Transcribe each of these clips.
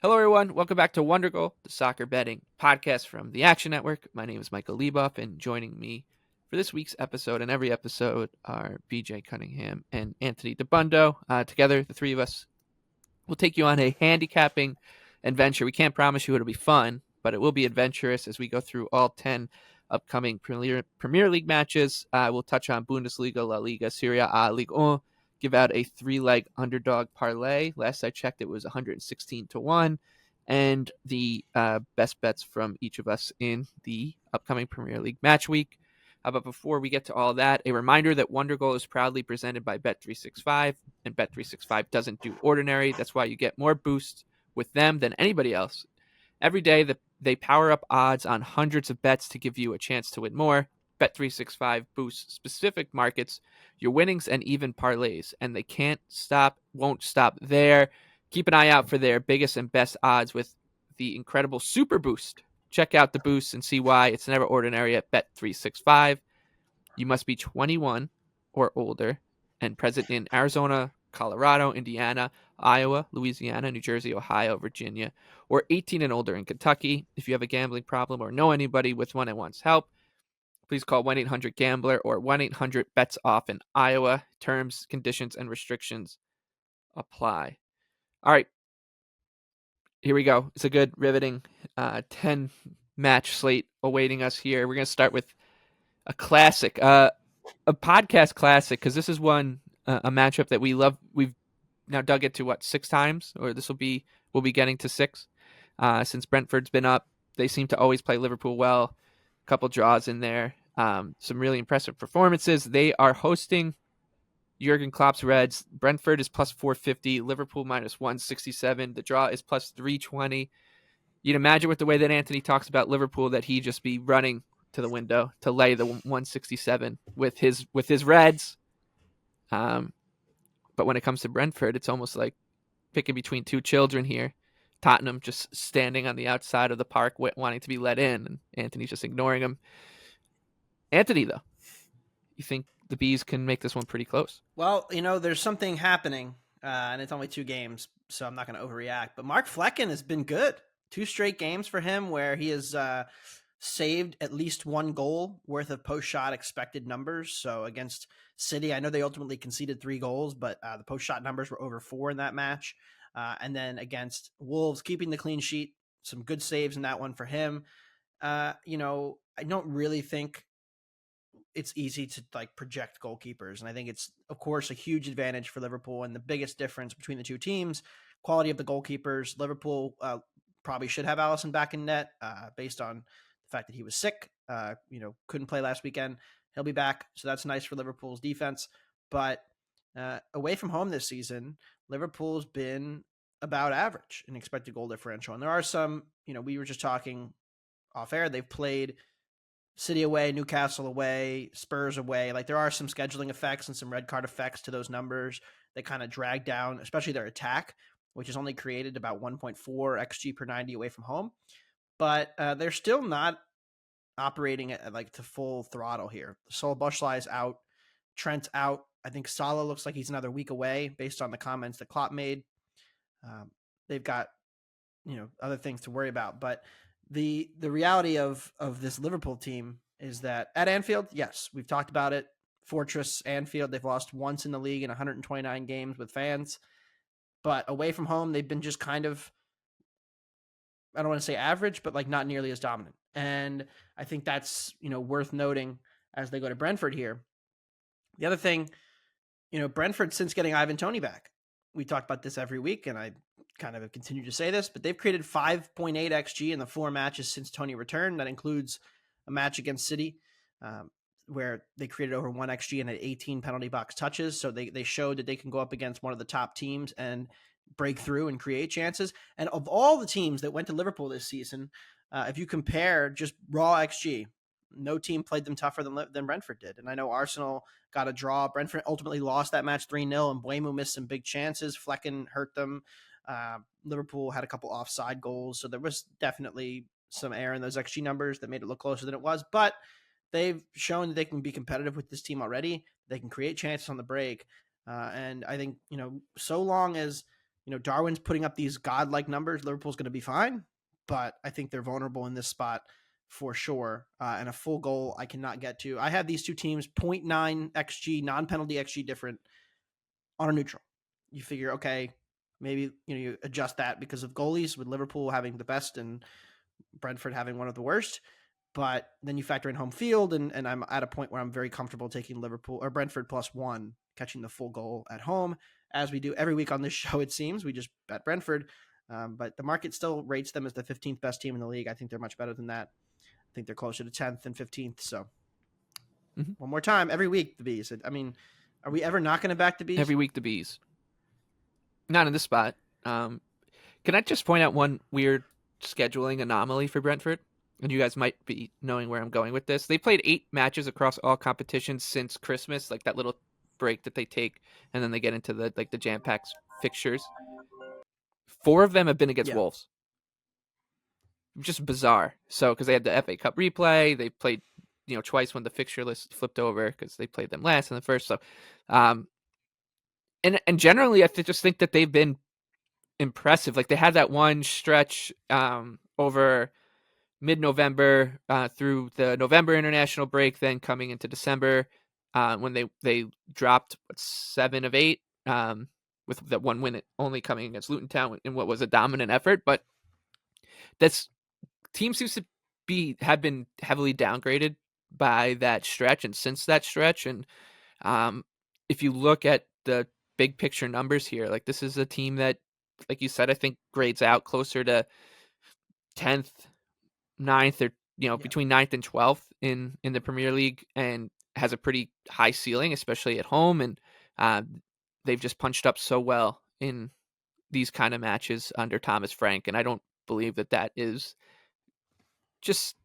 Hello, everyone. Welcome back to Wondergoal, the soccer betting podcast from the Action Network. My name is Michael Leboff, and joining me for this week's episode and every episode are BJ Cunningham and Anthony DeBundo. Together, the three of us will take you on a handicapping adventure. We can't promise you it'll be fun, but it will be adventurous as we go through all 10 upcoming Premier League matches. We'll touch on Bundesliga, La Liga, Serie A, Ligue 1, give out a 3-leg underdog parlay. Last I checked, it was 116 to 1. And the best bets from each of us in the upcoming Premier League match week. But before we get to all that, a reminder that Wondergoal is proudly presented by Bet365, and Bet365 doesn't do ordinary. That's why you get more boosts with them than anybody else. Every day, they power up odds on hundreds of bets to give you a chance to win more. Bet365 boosts specific markets, your winnings, and even parlays, and they won't stop there. Keep an eye out for their biggest and best odds with the incredible Super Boost. Check out the boost and see why it's never ordinary at Bet365. You must be 21 or older and present in Arizona, Colorado, Indiana, Iowa, Louisiana, New Jersey, Ohio, Virginia, or 18 and older in Kentucky. If you have a gambling problem or know anybody with one that wants help, please call 1-800-GAMBLER or 1-800-BETS-OFF in Iowa. Terms, conditions, and restrictions apply. All right. Here we go. It's a good, riveting 10-match slate awaiting us here. We're going to start with a classic, a podcast classic, because this is a matchup that we love. We've now dug it to 6 times, or we'll be getting to 6 since Brentford's been up. They seem to always play Liverpool well. A couple draws in there. Some really impressive performances. They are hosting Jurgen Klopp's Reds. Brentford is plus 450. Liverpool minus 167. The draw is plus 320. You'd imagine with the way that Anthony talks about Liverpool that he'd just be running to the window to lay the 167 with his Reds. But when it comes to Brentford, it's almost like picking between two children here. Tottenham just standing on the outside of the park wanting to be let in, and Anthony's just ignoring him. Anthony, though, you think the Bees can make this one pretty close? Well, there's something happening, and it's only 2 games, so I'm not going to overreact. But Mark Flecken has been good. 2 straight games for him where he has saved at least 1 goal worth of post-shot expected numbers. So against City, I know they ultimately conceded 3 goals, but the post-shot numbers were over 4 in that match. And then against Wolves, keeping the clean sheet, some good saves in that one for him. I don't really think it's easy to project goalkeepers. And I think it's, of course, a huge advantage for Liverpool, and the biggest difference between the two teams, quality of the goalkeepers. Liverpool probably should have Alisson back in net based on the fact that he was sick, couldn't play last weekend. He'll be back. So that's nice for Liverpool's defense. But away from home this season, Liverpool's been about average in expected goal differential. And there are some, we were just talking off air, they've played City away, Newcastle away, Spurs away. There are some scheduling effects and some red card effects to those numbers that kind of drag down, especially their attack, which has only created about 1.4 XG per 90 away from home. But they're still not operating at to full throttle here. Szoboszlai is out, Trent's out. I think Salah looks like he's another week away based on the comments that Klopp made. They've got other things to worry about, but the reality of this Liverpool team is that at Anfield, yes, we've talked about it. Fortress Anfield, they've lost once in the league in 129 games with fans, but away from home, they've been just kind of, I don't want to say average, but not nearly as dominant. And I think that's, worth noting as they go to Brentford here. The other thing, Brentford, since getting Ivan Toney back, we talk about this every week, and I kind of continue to say this, but they've created 5.8 XG in the 4 matches since Toney returned. That includes a match against City, where they created over 1 XG and had 18 penalty box touches. So they showed that they can go up against one of the top teams and break through and create chances. And of all the teams that went to Liverpool this season, if you compare just raw XG, no team played them tougher than Brentford did. And I know Arsenal got a draw. Brentford ultimately lost that match 3-0, and Mbeumo missed some big chances. Flecken hurt them. Liverpool had a couple offside goals, so there was definitely some air in those XG numbers that made it look closer than it was. But they've shown that they can be competitive with this team already. They can create chances on the break. And I think, so long as, Darwin's putting up these godlike numbers. Liverpool's going to be fine, but I think they're vulnerable in this spot for sure. And a full goal I cannot get to. I have these two teams 0.9 XG, non-penalty XG different on a neutral. You figure, okay, maybe you adjust that because of goalies, with Liverpool having the best and Brentford having one of the worst. But then you factor in home field, and I'm at a point where I'm very comfortable taking Liverpool or Brentford +1, catching the full goal at home, as we do every week on this show. It seems we just bet Brentford, but the market still rates them as the 15th best team in the league. I think they're much better than that. I think they're closer to 10th and 15th. So one more time, every week the Bees. I mean, are we ever not going to back the Bees? Every week the Bees. Not in this spot. Can I just point out one weird scheduling anomaly for Brentford? And you guys might be knowing where I'm going with this. They played 8 matches across all competitions since Christmas, like that little break that they take, and then they get into the jam-packed fixtures. 4 of them have been against Wolves. Just bizarre. So, because they had the FA Cup replay, they played, twice when the fixture list flipped over because they played them last in the first. So, and generally, I just think that they've been impressive. Like they had that one stretch over mid-November through the November international break, then coming into December when they dropped 7 of 8 with that one win only coming against Luton Town in what was a dominant effort. But this team seems to have been heavily downgraded by that stretch and since that stretch. And if you look at the big picture numbers here, like this is a team that, like you said, I think grades out closer to 10th, 9th, or between 9th and 12th in the Premier League, and has a pretty high ceiling, especially at home. And they've just punched up so well in these kind of matches under Thomas Frank, and I don't believe that is just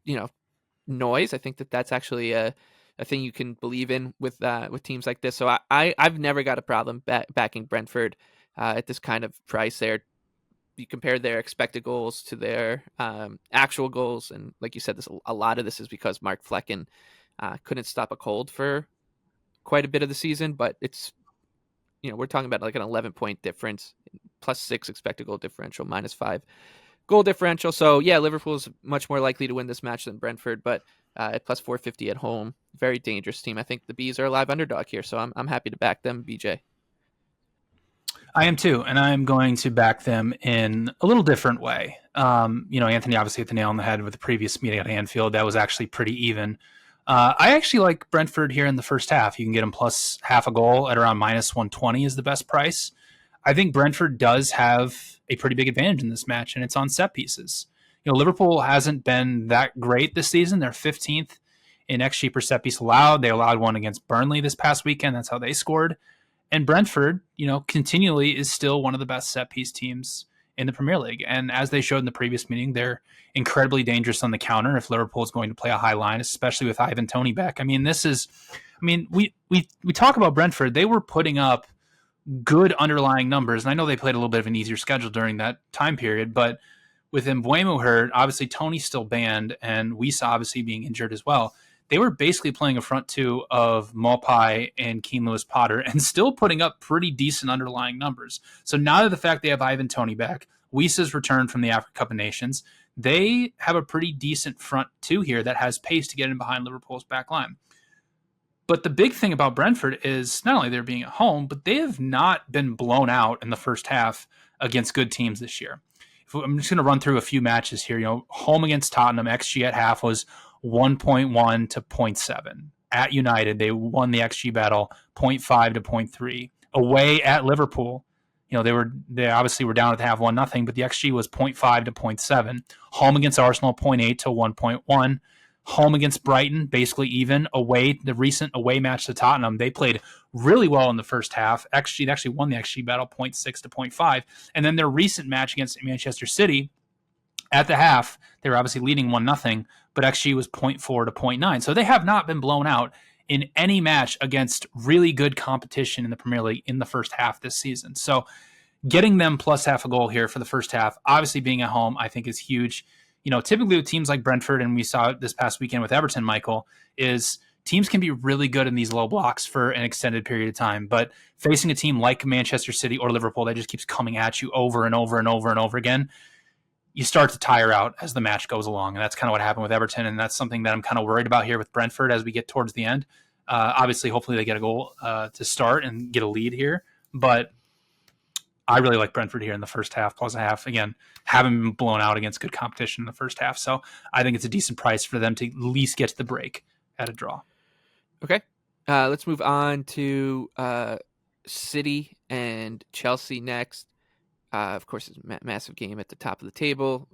noise. I think that's actually a thing you can believe in with teams like this. So I've never got a problem backing Brentford at this kind of price. You compare their expected goals to their actual goals, and like you said, a lot of this is because Mark Flecken couldn't stop a cold for quite a bit of the season. But it's we're talking about like an 11-point difference, +6 expected goal differential, -5 goal differential. So yeah, Liverpool's much more likely to win this match than Brentford, but at +450 at home, very dangerous team. I think the Bees are a live underdog here, so I'm happy to back them. BJ. I am too, and I'm going to back them in a little different way. Anthony obviously hit the nail on the head with the previous meeting at Anfield. That was actually pretty even. I actually like Brentford here in the first half. You can get them plus half a goal at around -120 is the best price. I think Brentford does have a pretty big advantage in this match, and it's on set pieces. Liverpool hasn't been that great this season. They're 15th in XG per set piece allowed. They allowed one against Burnley this past weekend. That's how they scored. And Brentford, continually is still one of the best set piece teams in the Premier League. And as they showed in the previous meeting, they're incredibly dangerous on the counter if Liverpool is going to play a high line, especially with Ivan Toney back. We talk about Brentford. They were putting up good underlying numbers. And I know they played a little bit of an easier schedule during that time period, but with Mbeumo hurt, obviously Toney's still banned, and Wissa obviously being injured as well. They were basically playing a front two of Maupay and Keane Lewis-Potter and still putting up pretty decent underlying numbers. So now that the fact they have Ivan Toney back, Wissa's returned from the Africa Cup of Nations, they have a pretty decent front two here that has pace to get in behind Liverpool's back line. But the big thing about Brentford is not only they're being at home, but they have not been blown out in the first half against good teams this year. I'm just going to run through a few matches here. Home against Tottenham, XG at half was 1.1 to 0.7. At United, they won the XG battle 0.5 to 0.3. Away at Liverpool, they obviously were down at the half 1-0, but the XG was 0.5 to 0.7. Home against Arsenal, 0.8 to 1.1. Home against Brighton, basically even. Away, the recent away match to Tottenham, they played really well in the first half. XG, they actually won the XG battle 0.6 to 0.5. And then their recent match against Manchester City, at the half, they were obviously leading 1-0, but XG was 0.4 to 0.9. So they have not been blown out in any match against really good competition in the Premier League in the first half this season. So getting them plus half a goal here for the first half, obviously being at home, I think is huge. Typically with teams like Brentford, and we saw it this past weekend with Everton, Michael, is teams can be really good in these low blocks for an extended period of time, but facing a team like Manchester City or Liverpool that just keeps coming at you over and over and over and over again, you start to tire out as the match goes along. And that's kind of what happened with Everton. And that's something that I'm kind of worried about here with Brentford as we get towards the end. Obviously, hopefully they get a goal to start and get a lead here. But I really like Brentford here in the first half, plus a half. Again, haven't been blown out against good competition in the first half. So I think it's a decent price for them to at least get to the break at a draw. Okay. Let's move on to City and Chelsea next. Of course, it's a massive game at the top of the table.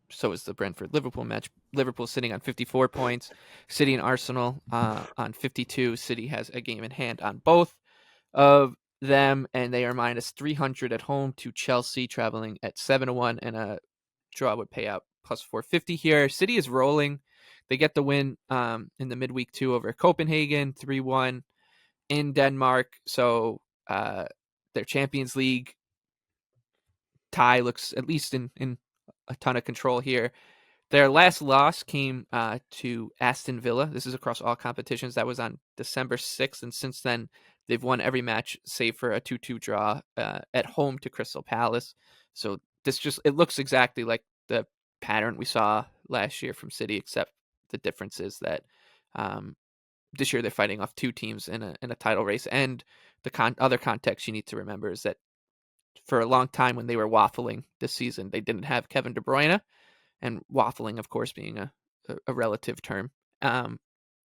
So is the Brentford-Liverpool match. Liverpool sitting on 54 points. City and Arsenal on 52. City has a game in hand on both of them, and they are minus 300 at home to Chelsea, traveling at 7-1, and a draw would pay out plus 450 here. City is rolling. They get the win in the midweek 2 over Copenhagen, 3-1 in Denmark. So their Champions League tie looks at least in a ton of control here. Their last loss came to Aston Villa. This is across all competitions. That was on December 6th, and since then they've won every match save for a 2-2 draw at home to Crystal Palace. So it looks exactly like the pattern we saw last year from City, except the difference is that this year they're fighting off 2 teams in a title race. And the other context you need to remember is that for a long time when they were waffling this season, they didn't have Kevin De Bruyne, and waffling, of course, being a relative term. And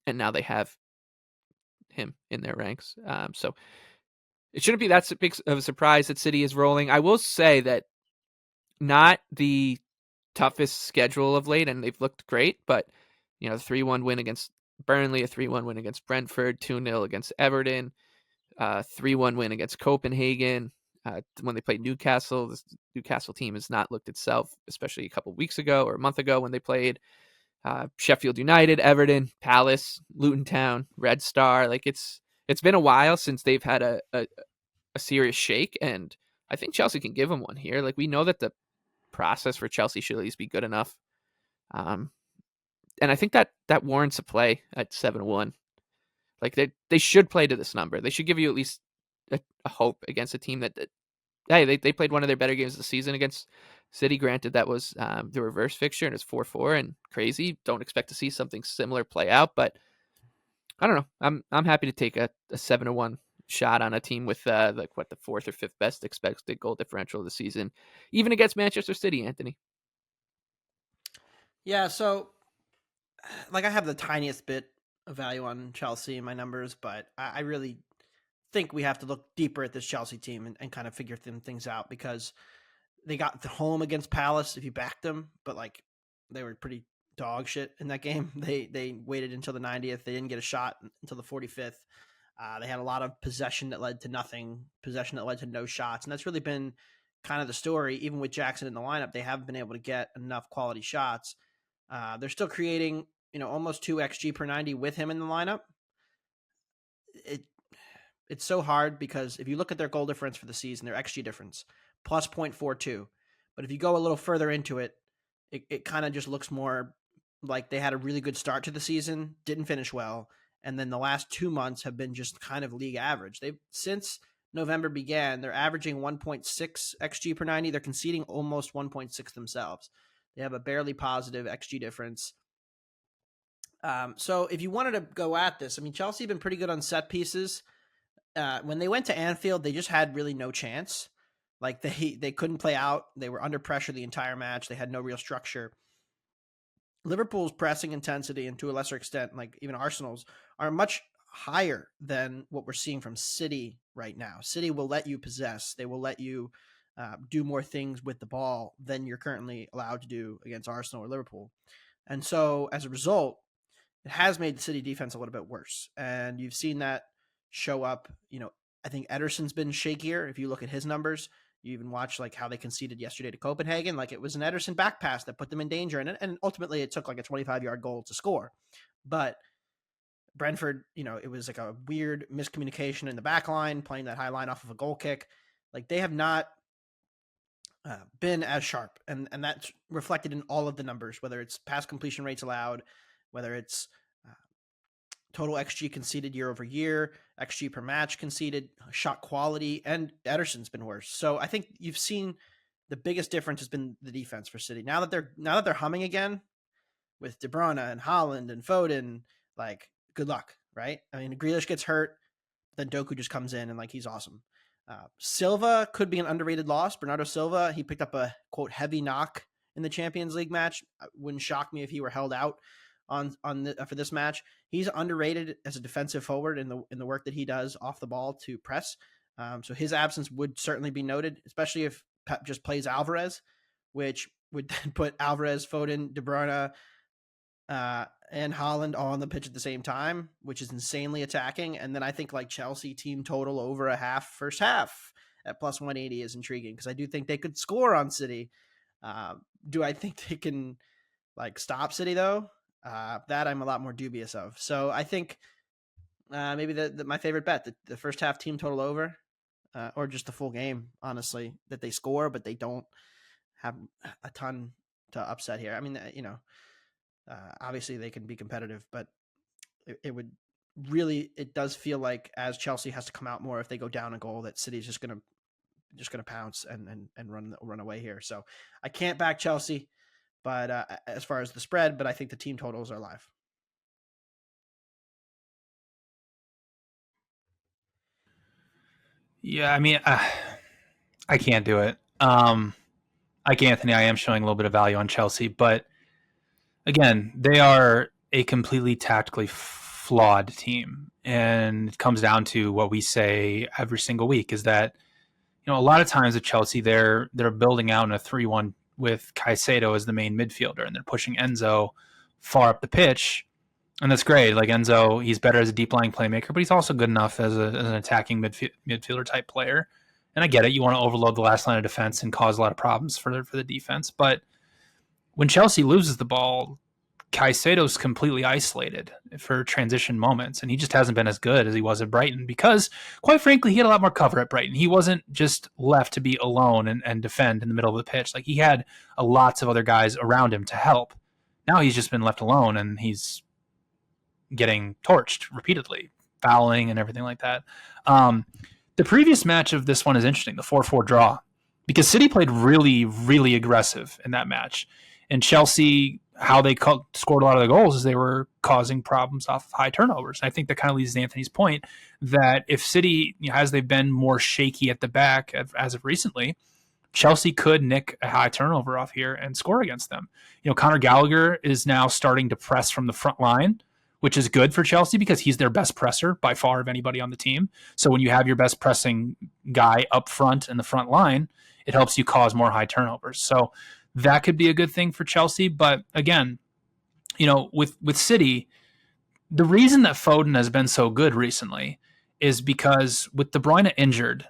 now they have him in their ranks. So it shouldn't be that big of a surprise that City is rolling. I will say that not the toughest schedule of late, and they've looked great, but the 3-1 win against Burnley, a 3-1 win against Brentford, 2-0 against Everton, 3-1 win against Copenhagen. When they played Newcastle, this Newcastle team has not looked itself, especially a couple of weeks ago or a month ago when they played Sheffield United, Everton, Palace, Luton Town, Red Star. Like it's been a while since they've had a serious shake, and I think Chelsea can give them one here. Like we know that the process for Chelsea should at least be good enough, and I think that warrants a play at 7-1. Like they should play to this number. They should give you at least a hope against a team that they played one of their better games of the season against City. Granted, that was the reverse fixture and it's 4-4 and crazy. Don't expect to see something similar play out, but I don't know. I'm happy to take a 7-1 shot on a team with the 4th or 5th best expected goal differential of the season, even against Manchester City, Anthony. Yeah, so I have the tiniest bit of value on Chelsea in my numbers, but I really think we have to look deeper at this Chelsea team and kind of figure things out, because they got the home against Palace if you backed them, but they were pretty dog shit in that game. They waited until the 90th. They didn't get a shot until the 45th. They had a lot of possession that led to nothing, possession that led to no shots. And that's really been kind of the story. Even with Jackson in the lineup, they haven't been able to get enough quality shots. They're still creating, almost 2 XG per 90 with him in the lineup. It's so hard because if you look at their goal difference for the season, their XG difference, plus 0.42. But if you go a little further into it, it kind of just looks more like they had a really good start to the season, didn't finish well, and then the last 2 months have been just kind of league average. Since November began, they're averaging 1.6 XG per 90. They're conceding almost 1.6 themselves. They have a barely positive XG difference. So if you wanted to go at this, Chelsea have been pretty good on set pieces. When they went to Anfield, they just had really no chance. They couldn't play out. They were under pressure the entire match. They had no real structure. Liverpool's pressing intensity, and to a lesser extent, even Arsenal's, are much higher than what we're seeing from City right now. City will let you possess. They will let you do more things with the ball than you're currently allowed to do against Arsenal or Liverpool. And so as a result, it has made the City defense a little bit worse. And you've seen that show up. I think Ederson's been shakier. If you look at his numbers, you even watch how they conceded yesterday to Copenhagen. It was an Ederson back pass that put them in danger. And ultimately it took a 25-yard goal to score. But Brentford, it was a weird miscommunication in the back line, playing that high line off of a goal kick. They have not been as sharp. And that's reflected in all of the numbers, whether it's pass completion rates allowed, whether it's total XG conceded year over year, XG per match conceded, shot quality, and Ederson's been worse. So I think you've seen the biggest difference has been the defense for City. Now that they're humming again with De Bruyne and Haaland and Foden, like, good luck, right? I mean, Grealish gets hurt, then Doku just comes in and like he's awesome. Silva could be an underrated loss. Bernardo Silva, he picked up a quote heavy knock in the Champions League match. Wouldn't shock me if he were held out for this match. He's underrated as a defensive forward in the work that he does off the ball to press. So his absence would certainly be noted, especially if Pep just plays Alvarez, which would then put Alvarez, Foden, De Bruyne, and Haaland all on the pitch at the same time, which is insanely attacking. And then I think like Chelsea team total over a half first half at plus 180 is intriguing because I do think they could score on City. Do I think they can like stop City though? That I'm a lot more dubious of. So I think maybe my favorite bet, the first half team total over, or just the full game, honestly, that they score, but they don't have a ton to upset here. I mean, obviously they can be competitive, but it does feel like as Chelsea has to come out more if they go down a goal, that City's just gonna pounce and run away here. So I can't back Chelsea, but as far as the spread, but I think the team totals are live. Yeah, I mean, I can't do it. Like Anthony, I am showing a little bit of value on Chelsea, but again, they are a completely tactically flawed team. And it comes down to what we say every single week is that, a lot of times at Chelsea, they're building out in a 3-1 with Caicedo as the main midfielder, and they're pushing Enzo far up the pitch. And that's great. Like Enzo, he's better as a deep lying playmaker, but he's also good enough as an attacking midfielder type player. And I get it. You want to overload the last line of defense and cause a lot of problems for the defense. But when Chelsea loses the ball, Caicedo's completely isolated for transition moments, and he just hasn't been as good as he was at Brighton because, quite frankly, he had a lot more cover at Brighton. He wasn't just left to be alone and defend in the middle of the pitch. Like, he had lots of other guys around him to help. Now he's just been left alone, and he's getting torched repeatedly, fouling and everything like that. The previous match of this one is interesting, the 4-4 draw, because City played really, really aggressive in that match. And Chelsea, how they scored a lot of the goals is they were causing problems off of high turnovers. And I think that kind of leads to Anthony's point that if City, as they've been more shaky at the back as of recently, Chelsea could nick a high turnover off here and score against them. Conor Gallagher is now starting to press from the front line, which is good for Chelsea because he's their best presser by far of anybody on the team. So when you have your best pressing guy up front in the front line, it helps you cause more high turnovers. So that could be a good thing for Chelsea. But again, with City, the reason that Foden has been so good recently is because with De Bruyne injured,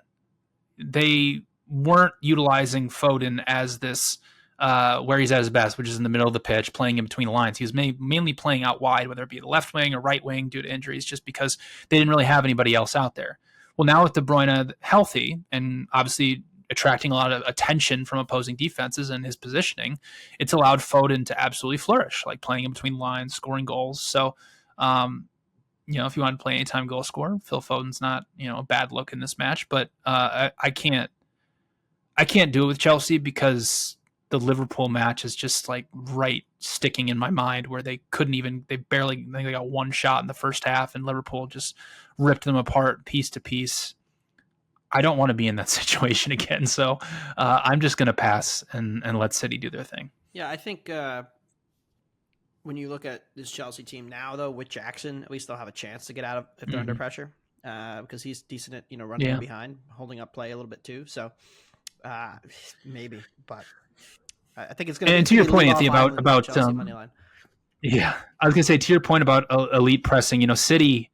they weren't utilizing Foden as this where he's at his best, which is in the middle of the pitch, playing in between the lines. He was mainly playing out wide, whether it be the left wing or right wing due to injuries, just because they didn't really have anybody else out there. Well, now with De Bruyne healthy and obviously attracting a lot of attention from opposing defenses and his positioning, it's allowed Foden to absolutely flourish, like playing in between lines, scoring goals. So, if you want to play anytime goal scorer, Phil Foden's not, a bad look in this match, but I can't do it with Chelsea because the Liverpool match is just like right sticking in my mind where they got one shot in the first half and Liverpool just ripped them apart piece to piece. I don't want to be in that situation again. So I'm just going to pass and let City do their thing. Yeah, I think when you look at this Chelsea team now, though, with Jackson, at least they'll have a chance to get out of if they're under pressure because he's decent at running in behind, holding up play a little bit too. So maybe, but I think it's going to. And to your point, Anthony, about money line. Yeah, I was going to say to your point about elite pressing. City,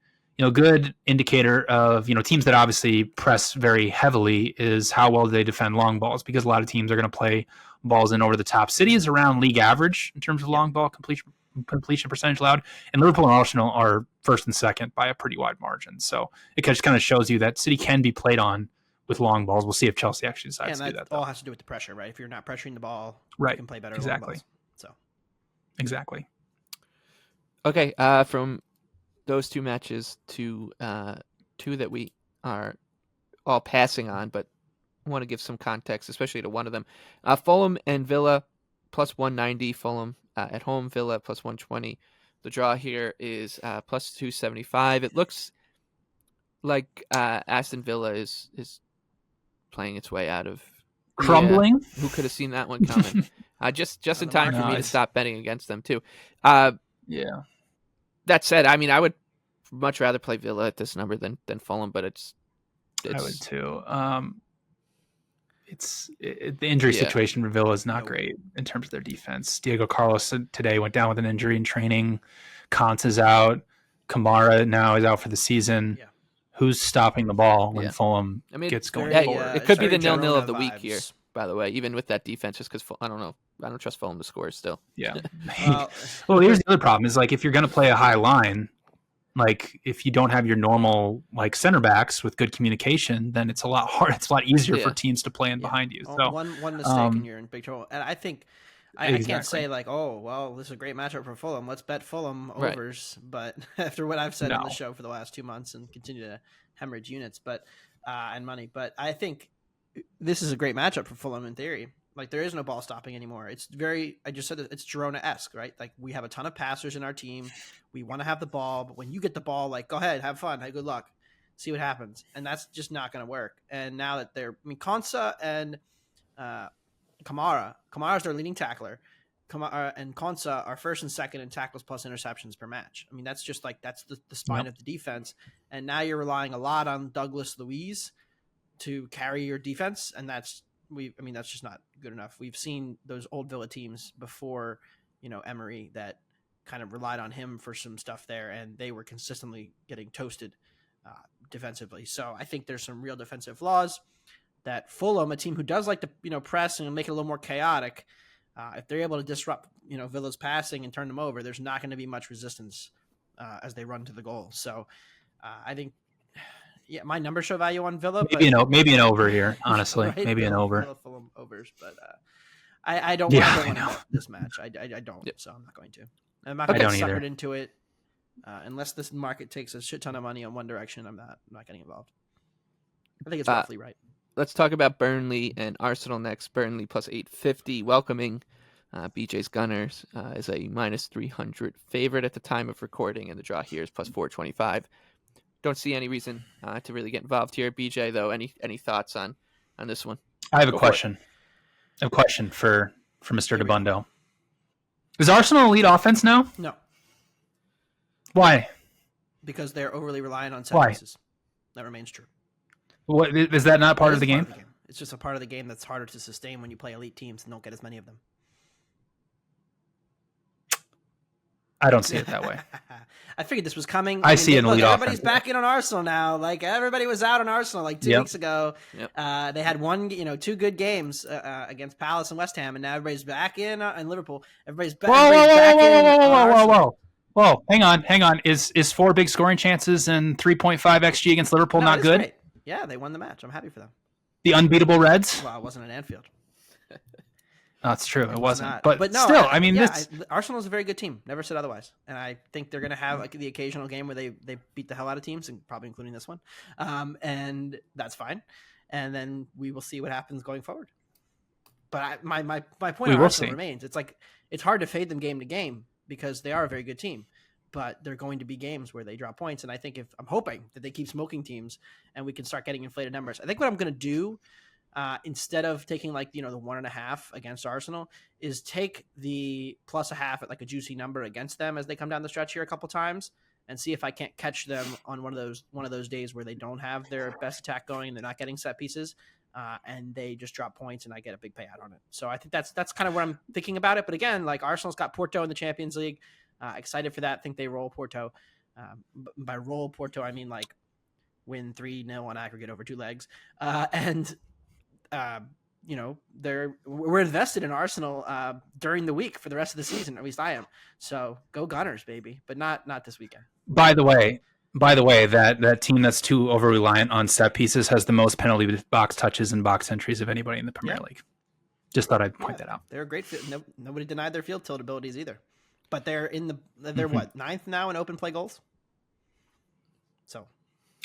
good indicator of teams that obviously press very heavily is how well they defend long balls because a lot of teams are going to play balls in over the top. City is around league average in terms of long ball completion percentage allowed, and Liverpool and Arsenal are first and second by a pretty wide margin. So it just kind of shows you that City can be played on with long balls. We'll see if Chelsea actually decides to do that. All has to do with the pressure, right? If you're not pressuring the ball, right, you can play better. Exactly. Long balls, so exactly. Okay. From those two matches to two that we are all passing on, but want to give some context, especially to one of them. Fulham and Villa plus 190. Fulham at home, Villa plus 120. The draw here is plus 275. It looks like Aston Villa is playing its way out of Crumbling. Who could have seen that one coming? Just in time for me to stop betting against them too. Yeah. That said, I mean, I would much rather play Villa at this number than Fulham, but it's I would too. The injury situation for Villa is not great in terms of their defense. Diego Carlos today went down with an injury in training. Kantz is out. Kamara now is out for the season. Yeah. Who's stopping the ball when Fulham gets going forward? It could be the 0-0 of the week here, by the way, even with that defense, just because I don't know. I don't trust Fulham to score still. Yeah. Well, here's the other problem is like if you're going to play a high line, like if you don't have your normal like center backs with good communication, then it's a lot hard. It's a lot easier for teams to play in behind you. So one mistake and you're in big trouble. And I think I can't say like, oh well, this is a great matchup for Fulham. Let's bet Fulham overs. But after what I've said on the show for the last 2 months and continue to hemorrhage units, and money. But I think this is a great matchup for Fulham in theory. Like there is no ball stopping anymore. It's I just said it's Girona-esque, right? Like we have a ton of passers in our team. We want to have the ball, but when you get the ball, like go ahead, have fun, have good luck, see what happens. And that's just not going to work. And now that Konsa and Kamara's their leading tackler. Kamara and Konsa are first and second in tackles plus interceptions per match. I mean, that's just like that's the spine of the defense. And now you're relying a lot on Douglas Luiz to carry your defense, and that's just not good enough. We've seen those old Villa teams before, Emery that kind of relied on him for some stuff there, and they were consistently getting toasted defensively. So I think there's some real defensive flaws that Fulham, a team who does like to, press and make it a little more chaotic, if they're able to disrupt, Villa's passing and turn them over, there's not going to be much resistance as they run to the goal. So I think, my number show value on Villa. Maybe an over here, honestly. Right? Maybe an over. Fulham overs, but I don't want to bet this match. I don't, so I'm not going to. I'm not going to get suckered into it unless this market takes a shit ton of money on one direction. I'm not getting involved. I think it's roughly right. Let's talk about Burnley and Arsenal next. Burnley plus 850, welcoming BJ's Gunners is a minus 300 favorite at the time of recording, and the draw here is plus 425. Don't see any reason to really get involved here. BJ, though, any thoughts on this one? I have a question. A question for Mr. DeBundo. Is Arsenal elite offense now? No. Why? Because they're overly reliant on set pieces. That remains true. What is that not part of the game? It's just a part of the game that's harder to sustain when you play elite teams and don't get as many of them. I don't see it that way. I figured this was coming. I see an elite offense. Everybody's back in on Arsenal now. Like everybody was out on Arsenal like 2 weeks ago. Yep. They had two good games against Palace and West Ham, and now everybody's back in Liverpool. Everybody's back. Whoa! Hang on. Is 4 big scoring chances and 3.5 xG against Liverpool not good? Great. Yeah, they won the match. I'm happy for them. The unbeatable Reds. Well, it wasn't at Anfield. That's true. It wasn't. Not. But no, still, Arsenal is a very good team. Never said otherwise. And I think they're going to have like the occasional game where they beat the hell out of teams, and probably including this one. And that's fine. And then we will see what happens going forward. But my point on Arsenal remains. It's like it's hard to fade them game to game because they are a very good team. But there are going to be games where they drop points. And I think I'm hoping that they keep smoking teams and we can start getting inflated numbers. I think what I'm going to do instead of taking the 1.5 against Arsenal is take the +0.5 at like a juicy number against them as they come down the stretch here a couple times and see if I can't catch them on one of those days where they don't have their best attack going and they're not getting set pieces and they just drop points and I get a big payout on it. So I think that's kind of what I'm thinking about it. But again, like Arsenal's got Porto in the Champions League. Excited for that. Think they roll Porto. By roll Porto, I mean like win 3-0 on aggregate over 2 legs. We're invested in Arsenal during the week for the rest of the season. At least I am. So go Gunners, baby, but not this weekend. By the way, that team that's too over reliant on set pieces has the most penalty box touches and box entries of anybody in the Premier League. Just thought I'd point that out. They're a great fit. Nobody denied their field tilt abilities either. But they're what, 9th now in open play goals? So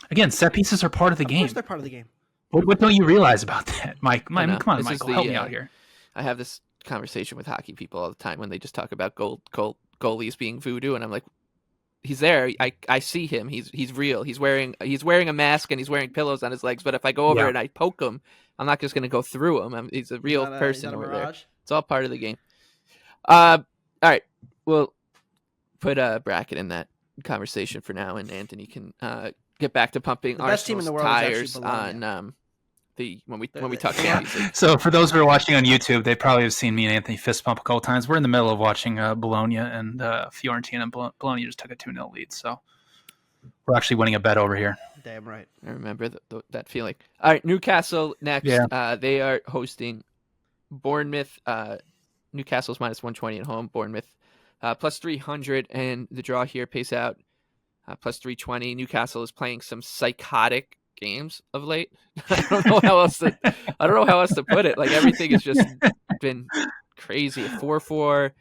again, set pieces are part of the of game. course they're part of the game. What don't you realize about that, Mike? Come on, This is Michael, help me out here. I have this conversation with hockey people all the time when they just talk about goalies being voodoo, and I'm like, he's there. I see him. He's real. He's wearing a mask and he's wearing pillows on his legs. But if I go over and I poke him, I'm not just going to go through him. He's a real person over there. It's all part of the game. All right, we'll put a bracket in that conversation for now, and Anthony can get back to pumping Arsenal's tires on when we talk Champions League. So for those who are watching on YouTube, they probably have seen me and Anthony fist pump a couple times. We're in the middle of watching Bologna and Fiorentina, and Bologna just took a 2-0 lead. So we're actually winning a bet over here. Damn right. I remember that feeling. All right, Newcastle next. Yeah. They are hosting Bournemouth. Newcastle's minus 120 at home. Bournemouth plus 300, and the draw here pays out plus 320. Newcastle is playing some psychotic games of late. I don't know how else to put it. Like, everything has just been crazy. 4-4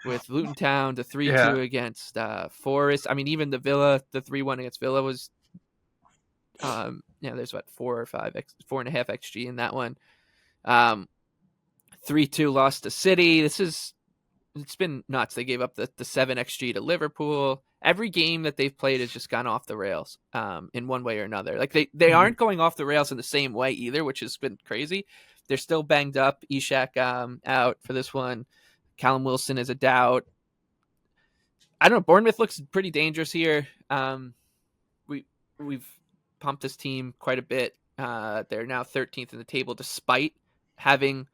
with Luton Town, the 3-2 against Forest. I mean, even the 3-1 against Villa was there's 4.5 XG in that one. 3-2 loss to City. It's been nuts. They gave up the 7 XG to Liverpool. Every game that they've played has just gone off the rails in one way or another. Like, they aren't going off the rails in the same way either, which has been crazy. They're still banged up. Ishak out for this one. Callum Wilson is a doubt. I don't know. Bournemouth looks pretty dangerous here. We've pumped this team quite a bit. They're now 13th in the table despite having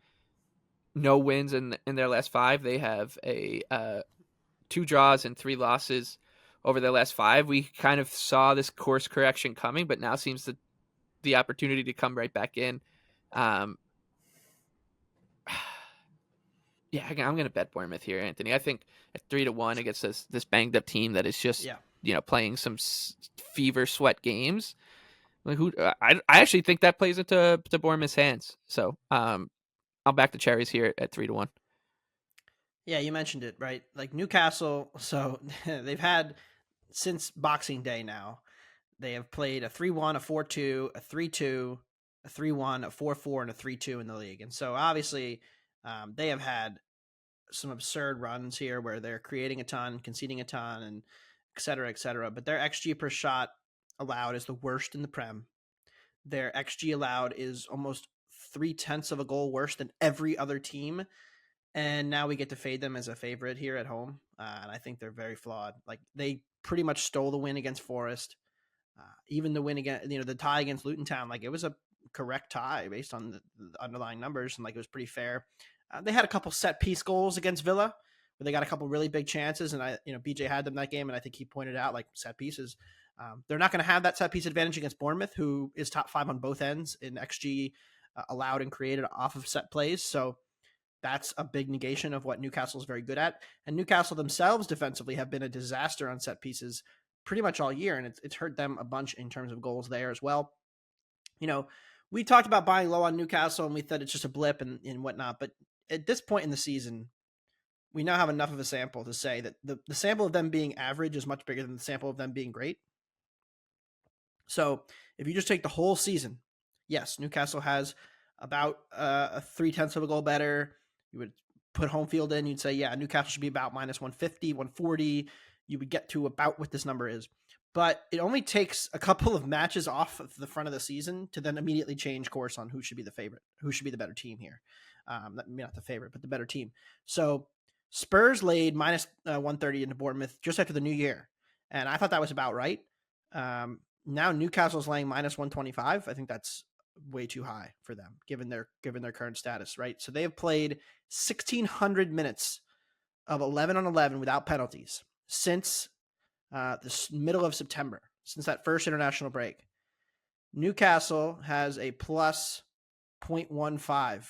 no wins in their last 5. They have 2 draws and 3 losses over their last 5. We kind of saw this course correction coming, but now seems the opportunity to come right back in. I'm going to bet Bournemouth here, Anthony. I think at 3-1 against this banged up team that is just playing some fever sweat games. Like, I actually think that plays into Bournemouth's hands. So I'll back the Cherries here at 3-1. Yeah, you mentioned it, right? Like, Newcastle, so they've had, since Boxing Day now, they have played a 3-1, a 4-2, a 3-2, a 3-1, a 4-4, and a 3-2 in the league. And so obviously they have had some absurd runs here where they're creating a ton, conceding a ton, and et cetera, et cetera. But their XG per shot allowed is the worst in the Prem. Their XG allowed is almost 0.3 of a goal worse than every other team. And now we get to fade them as a favorite here at home. And I think they're very flawed. Like, they pretty much stole the win against Forest. Even the win against, the tie against Luton Town, like, it was a correct tie based on the underlying numbers. And, like, it was pretty fair. They had a couple set piece goals against Villa where they got a couple really big chances. And BJ had them that game. And I think he pointed out, like, set pieces. They're not going to have that set piece advantage against Bournemouth, who is top 5 on both ends in XG allowed and created off of set plays. So that's a big negation of what Newcastle is very good at. And Newcastle themselves defensively have been a disaster on set pieces pretty much all year. And it's hurt them a bunch in terms of goals there as well. We talked about buying low on Newcastle and we thought it's just a blip and whatnot. But at this point in the season, we now have enough of a sample to say that the sample of them being average is much bigger than the sample of them being great. So if you just take the whole season, yes, Newcastle has about a 0.3 of a goal better. You would put home field in, you'd say, yeah, Newcastle should be about minus 150, 140. You would get to about what this number is. But it only takes a couple of matches off of the front of the season to then immediately change course on who should be the favorite, who should be the better team here. Not the favorite, but the better team. So Spurs laid minus 130 into Bournemouth just after the new year. And I thought that was about right. Now Newcastle's laying minus 125. I think that's way too high for them, given their current status, right? So they have played 1,600 minutes of 11 on 11 without penalties since the middle of September, since that first international break. Newcastle has a plus 0.15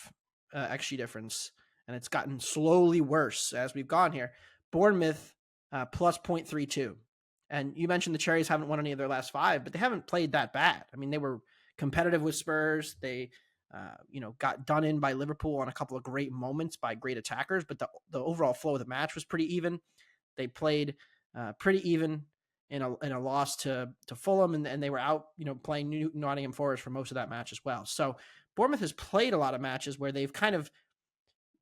XG difference, and it's gotten slowly worse as we've gone here. Bournemouth plus 0.32. And you mentioned the Cherries haven't won any of their last 5, but they haven't played that bad. I mean, they were competitive with Spurs. They, got done in by Liverpool on a couple of great moments by great attackers, but the overall flow of the match was pretty even. They played pretty even in a loss to Fulham, and they were out, playing Nottingham Forest for most of that match as well. So Bournemouth has played a lot of matches where they've kind of,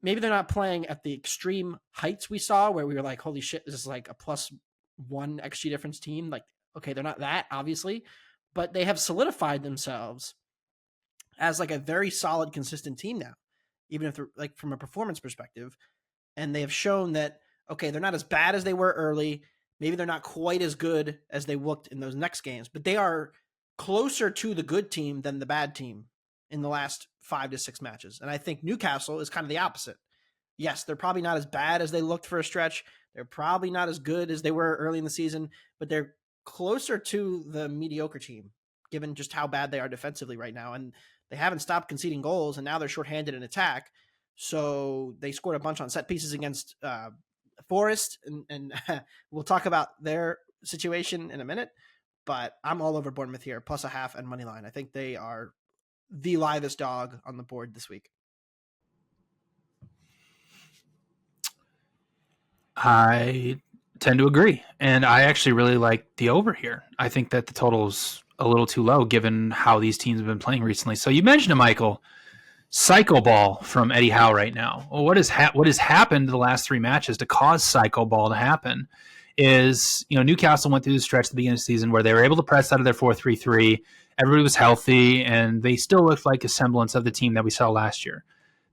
maybe they're not playing at the extreme heights we saw where we were like, holy shit, this is like a +1 XG difference team. Like, okay, they're not that, obviously, but they have solidified themselves as like a very solid, consistent team now, even if they're like from a performance perspective. And they have shown that, okay, they're not as bad as they were early. Maybe they're not quite as good as they looked in those next games, but they are closer to the good team than the bad team in the last 5 to 6 matches. And I think Newcastle is kind of the opposite. Yes, they're probably not as bad as they looked for a stretch. They're probably not as good as they were early in the season, but they're closer to the mediocre team, given just how bad they are defensively right now. And they haven't stopped conceding goals, and now they're shorthanded in attack. So they scored a bunch on set pieces against Forest, and we'll talk about their situation in a minute. But I'm all over Bournemouth here, +0.5 and money line. I think they are the livest dog on the board this week. I tend to agree, and I actually really like the over here. I think that the total is a little too low given how these teams have been playing recently. So you mentioned it, Michael. Psycho ball from Eddie Howe right now. Well, what has happened the last 3 matches to cause psycho ball to happen is, Newcastle went through the stretch at the beginning of the season where they were able to press out of their 4-3-3. Everybody was healthy, and they still looked like a semblance of the team that we saw last year.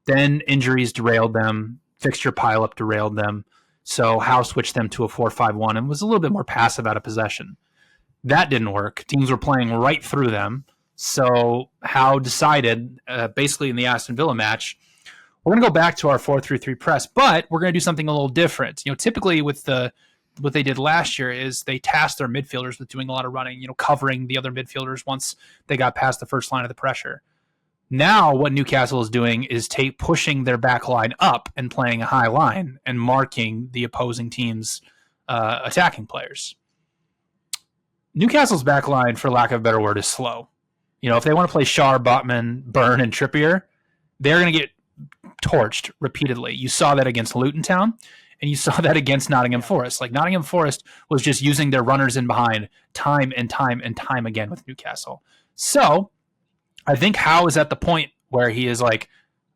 Then injuries derailed them. Fixture pileup derailed them. So Howe switched them to a 4-5-1 and was a little bit more passive out of possession. That didn't work. Teams were playing right through them. So Howe decided, basically in the Aston Villa match, we're going to go back to our 4-3-3 press, but we're going to do something a little different. Typically with what they did last year is they tasked their midfielders with doing a lot of running, covering the other midfielders once they got past the first line of the pressure. Now what Newcastle is doing is pushing their back line up and playing a high line and marking the opposing team's attacking players. Newcastle's back line, for lack of a better word, is slow. If they want to play Schär, Botman, Burn, and Trippier, they're going to get torched repeatedly. You saw that against Luton Town, and you saw that against Nottingham Forest. Like, Nottingham Forest was just using their runners in behind time and time and time again with Newcastle. So I think Howe is at the point where he is like,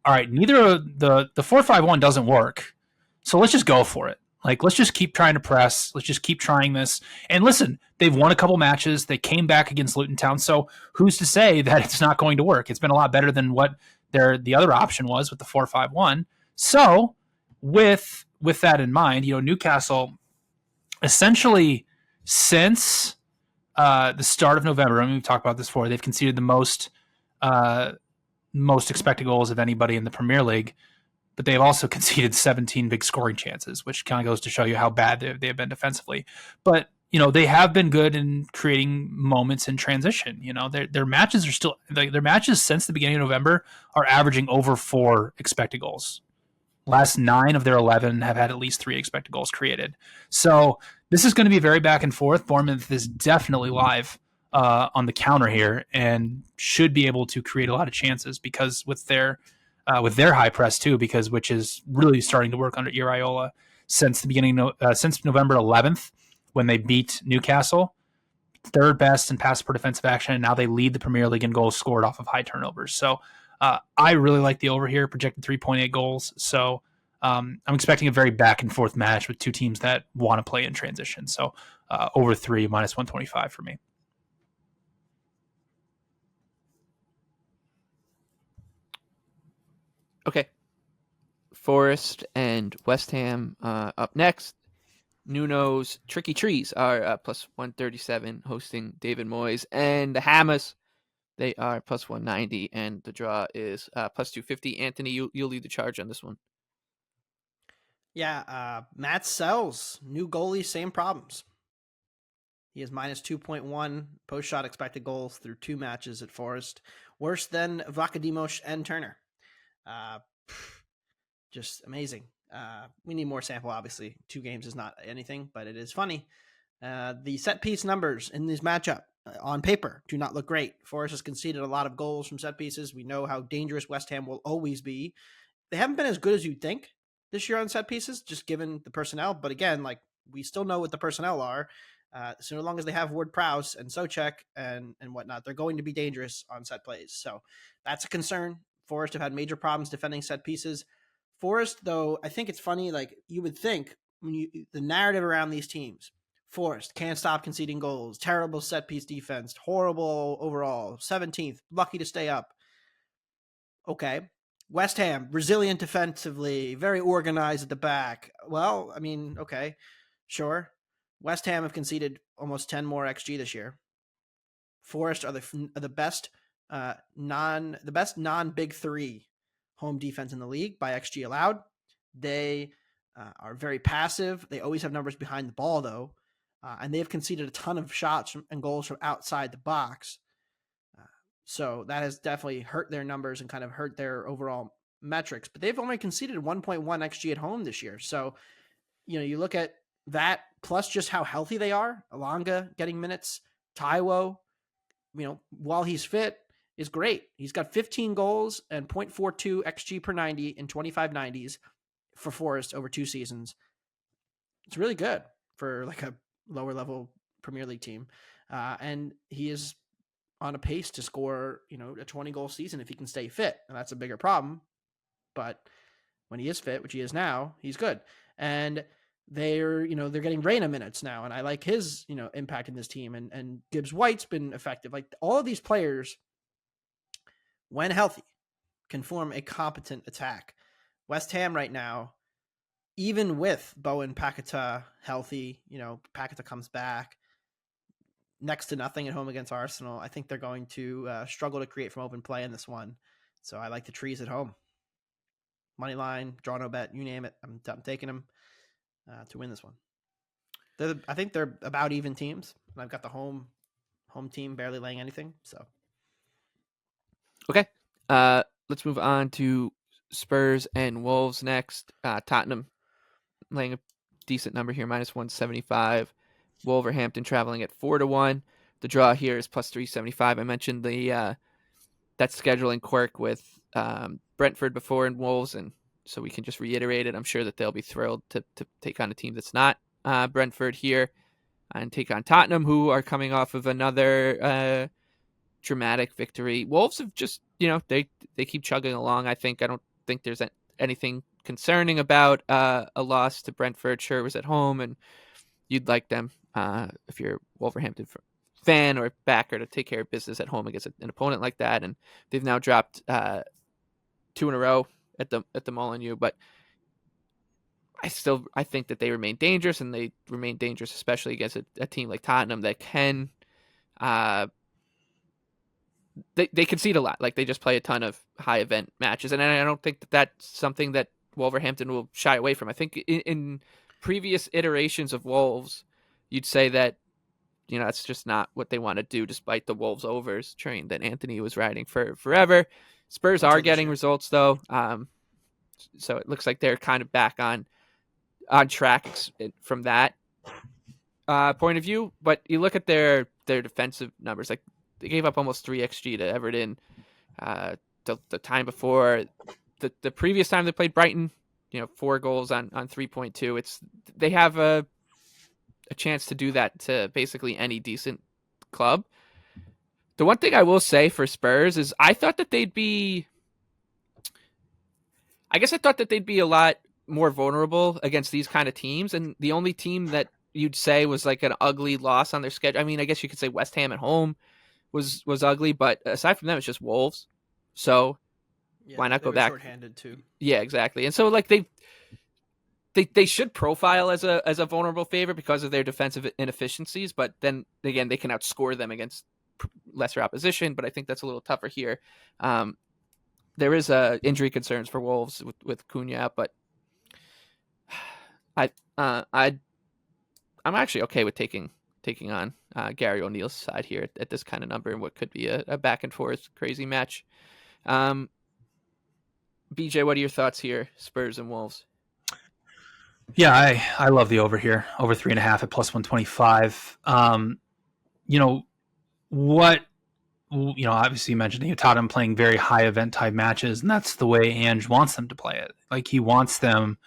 all right, neither the 4-5-1 doesn't work, so let's just go for it. Like, let's just keep trying to press. Let's just keep trying this. And listen, they've won a couple matches. They came back against Luton Town. So who's to say that it's not going to work? It's been a lot better than what the other option was with the 4-5-1. So with that in mind, Newcastle essentially since the start of November, and we've talked about this before, they've conceded the most expected goals of anybody in the Premier League. But they've also conceded 17 big scoring chances, which kind of goes to show you how bad they have been defensively. But, they have been good in creating moments in transition. Their matches are still, their matches since the beginning of November are averaging over 4 expected goals. Last 9 of their 11 have had at least 3 expected goals created. So this is going to be very back and forth. Bournemouth is definitely live on the counter here and should be able to create a lot of chances because with their high press too, which is really starting to work under Iraola since the beginning, since November 11th when they beat Newcastle, 3rd best in pass per defensive action, and now they lead the Premier League in goals scored off of high turnovers. So I really like the over here, projected 3.8 goals. So I'm expecting a very back and forth match with 2 teams that want to play in transition. So over 3 -125 for me. Okay. Forest and West Ham up next. Nuno's Tricky Trees are +137 hosting David Moyes. And the Hammers, they are +190. And the draw is +250. Anthony, you'll lead the charge on this one. Yeah, Matt Sells, new goalie, same problems. He has -2.1 post-shot expected goals through 2 matches at Forest. Worse than Vakadimos and Turner. Just amazing. We need more sample, obviously. 2 games is not anything, but it is funny. The set piece numbers in this matchup on paper do not look great. Forest has conceded a lot of goals from set pieces. We know how dangerous West Ham will always be. They haven't been as good as you'd think this year on set pieces, just given the personnel. But again, like, we still know what the personnel are. So long as they have Ward-Prowse and Souček and whatnot, they're going to be dangerous on set plays. So that's a concern. Forest have had major problems defending set pieces. Forest, though, I think it's funny. Like you would think, the narrative around these teams, Forest can't stop conceding goals, terrible set piece defense, horrible overall, 17th, lucky to stay up. Okay. West Ham, resilient defensively, very organized at the back. Well, I mean, okay, sure. West Ham have conceded almost 10 more XG this year. Forest are the best non Big Three home defense in the league by XG allowed. They are very passive. They always have numbers behind the ball, though, and they've conceded a ton of shots and goals from outside the box. So that has definitely hurt their numbers and kind of hurt their overall metrics. But they've only conceded 1.1 XG at home this year. So, you look at that plus just how healthy they are. Alanga getting minutes. Taiwo, while he's fit, is great. He's got 15 goals and 0.42 XG per 90 in 25 90s for Forest over 2 seasons. It's really good for like a lower level Premier League team. And he is on a pace to score, a 20 goal season if he can stay fit. And that's a bigger problem. But when he is fit, which he is now, he's good. And they're getting Reina minutes now. And I like his, impact in this team. And Gibbs White's been effective. Like all of these players, when healthy, can form a competent attack. West Ham right now, even with Bowen Paquetá healthy, Paquetá comes back, next to nothing at home against Arsenal. I think they're going to struggle to create from open play in this one. So I like the trees at home. Money line, draw no bet, you name it. I'm taking them to win this one. I think they're about even teams. And I've got the home team barely laying anything. So okay, let's move on to Spurs and Wolves next. Tottenham laying a decent number here, -175. Wolverhampton traveling at 4-1. The draw here is +375. I mentioned that scheduling quirk with Brentford before and Wolves, and so we can just reiterate it. I'm sure that they'll be thrilled to take on a team that's not Brentford here and take on Tottenham, who are coming off of another dramatic victory. Wolves have just, they keep chugging along. I don't think there's anything concerning about a loss to Brentford. Sure, it was at home, and you'd like them, if you're a Wolverhampton fan or backer, to take care of business at home against an opponent like that. And they've now dropped 2 in a row at the Molineux, but I think that they remain dangerous, and they remain dangerous especially against a team like Tottenham that can they concede a lot. Like they just play a ton of high event matches, and I don't think that that's something that Wolverhampton will shy away from. I think in previous iterations of Wolves, you'd say that that's just not what they want to do, despite the Wolves overs train that Anthony was riding for forever. Spurs are getting results though, so it looks like they're kind of back on track from that point of view. But you look at their defensive numbers, like they gave up almost 3 XG to Everton the time before. The previous time they played Brighton, 4 goals on 3.2. They have a chance to do that to basically any decent club. The one thing I will say for Spurs is I thought that they'd be a lot more vulnerable against these kind of teams, and the only team that you'd say was like an ugly loss on their schedule, I mean, I guess you could say West Ham at home was ugly, but aside from them, it's just Wolves. So why not go back? Shorthanded too. Yeah, exactly. And so like they should profile as a vulnerable favorite because of their defensive inefficiencies, but then again they can outscore them against lesser opposition. But I think that's a little tougher here. There is injury concerns for Wolves with Cunha, but I'm actually okay with taking on Gary O'Neill's side here at this kind of number and what could be a back and forth crazy match. BJ, what are your thoughts here? Spurs and Wolves. Yeah, I love the over here, over 3.5 at +125. Obviously you mentioned Tottenham playing very high event type matches, and that's the way Ange wants them to play it. Like he wants them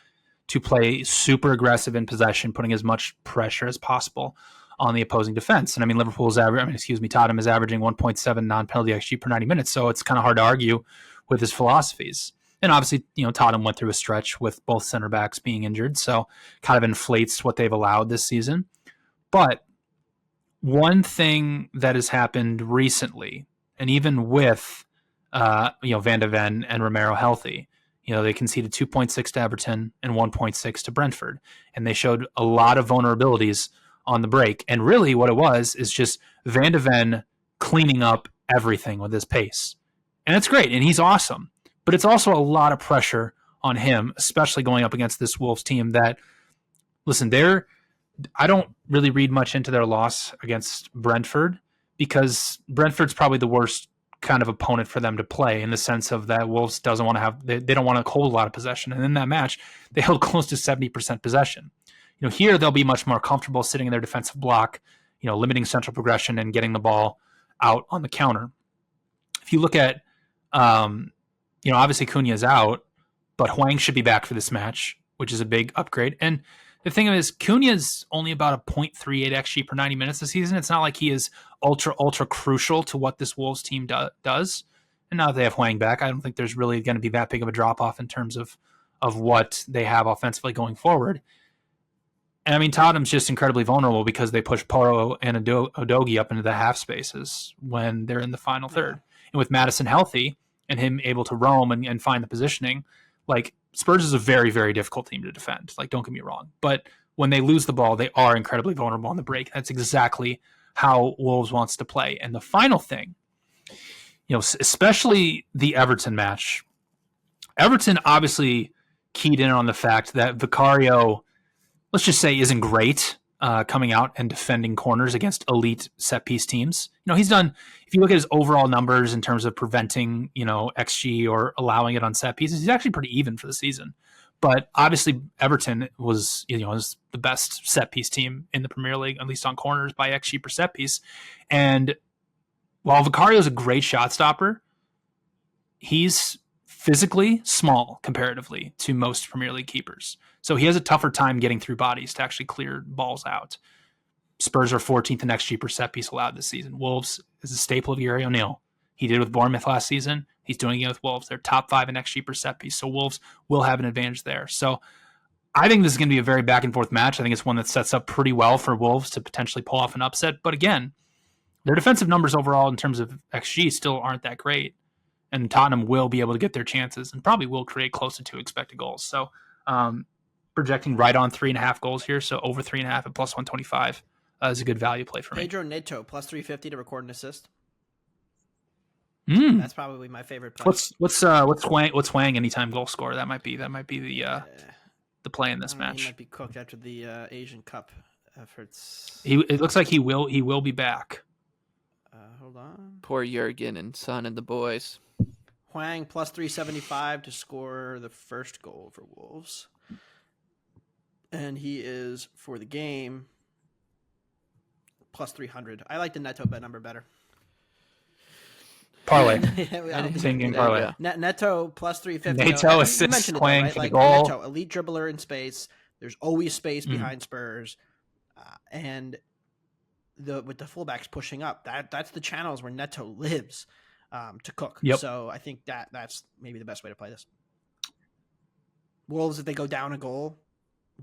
to play super aggressive in possession, putting as much pressure as possible on the opposing defense. And I mean, Tottenham is averaging 1.7 non-penalty XG per 90 minutes. So it's kind of hard to argue with his philosophies. And obviously, Tottenham went through a stretch with both center backs being injured. So kind of inflates what they've allowed this season. But one thing that has happened recently, and even with, Van de Ven and Romero healthy, they conceded 2.6 to Everton and 1.6 to Brentford. And they showed a lot of vulnerabilities on the break. And really what it was is just Van de Ven cleaning up everything with his pace. And it's great. And he's awesome. But it's also a lot of pressure on him, especially going up against this Wolves team that, listen, I don't really read much into their loss against Brentford, because Brentford's probably the worst kind of opponent for them to play, in the sense of that Wolves doesn't want to have, they don't want to hold a lot of possession. And in that match, they held close to 70% possession. Here they'll be much more comfortable sitting in their defensive block, limiting central progression and getting the ball out on the counter. If you look at, obviously Cunha is out, but Hwang should be back for this match, which is a big upgrade. And the thing is, Cunha is only about a 0.38 XG per 90 minutes this season. It's not like he is ultra crucial to what this Wolves team does. And now that they have Hwang back, I don't think there's really going to be that big of a drop-off in terms of what they have offensively going forward. And I mean, Tottenham's just incredibly vulnerable because they push Porro and Udogie up into the half spaces when they're in the final third. And with Maddison healthy and him able to roam and find the positioning, like, Spurs is a very, very difficult team to defend. Like, don't get me wrong. But when they lose the ball, they are incredibly vulnerable on the break. That's exactly how Wolves wants to play. And the final thing, especially the Everton match, Everton obviously keyed in on the fact that Vicario, let's just say, isn't great coming out and defending corners against elite set-piece teams. He's done, if you look at his overall numbers in terms of preventing, XG or allowing it on set pieces, he's actually pretty even for the season. But obviously Everton was the best set-piece team in the Premier League, at least on corners, by XG per set piece. And while Vicario is a great shot stopper, he's physically small comparatively to most Premier League keepers. So he has a tougher time getting through bodies to actually clear balls out. Spurs are 14th in XG per set piece allowed this season. Wolves is a staple of Gary O'Neill. He did it with Bournemouth last season. He's doing it with Wolves. They're top 5 in XG per set piece. So Wolves will have an advantage there. So I think this is going to be a very back and forth match. I think it's one that sets up pretty well for Wolves to potentially pull off an upset. But again, their defensive numbers overall in terms of XG still aren't that great. And Tottenham will be able to get their chances and probably will create close to 2 expected goals. So projecting right on 3.5 goals here. So over 3.5 at plus 125 is a good value play for me. Pedro Neto plus 350 to record an assist. Mm. That's probably my favorite play. What's Hwang anytime goal scorer? That might be the play in this match. He might be cooked after the Asian Cup efforts. It looks like he will be back. Hold on. Poor Jurgen and Son and the boys. Hwang plus 375 to score the first goal for Wolves. And he is, for the game, plus 300. I like the Neto bet number better. Parlay. Same game parlay. Neto plus 350. Neto assists Hwang for the goal. Neto, elite dribbler in space. There's always space behind Spurs. And with the fullbacks pushing up, that's the channels where Neto lives to cook. Yep. So I think that's maybe the best way to play this. Wolves, if they go down a goal,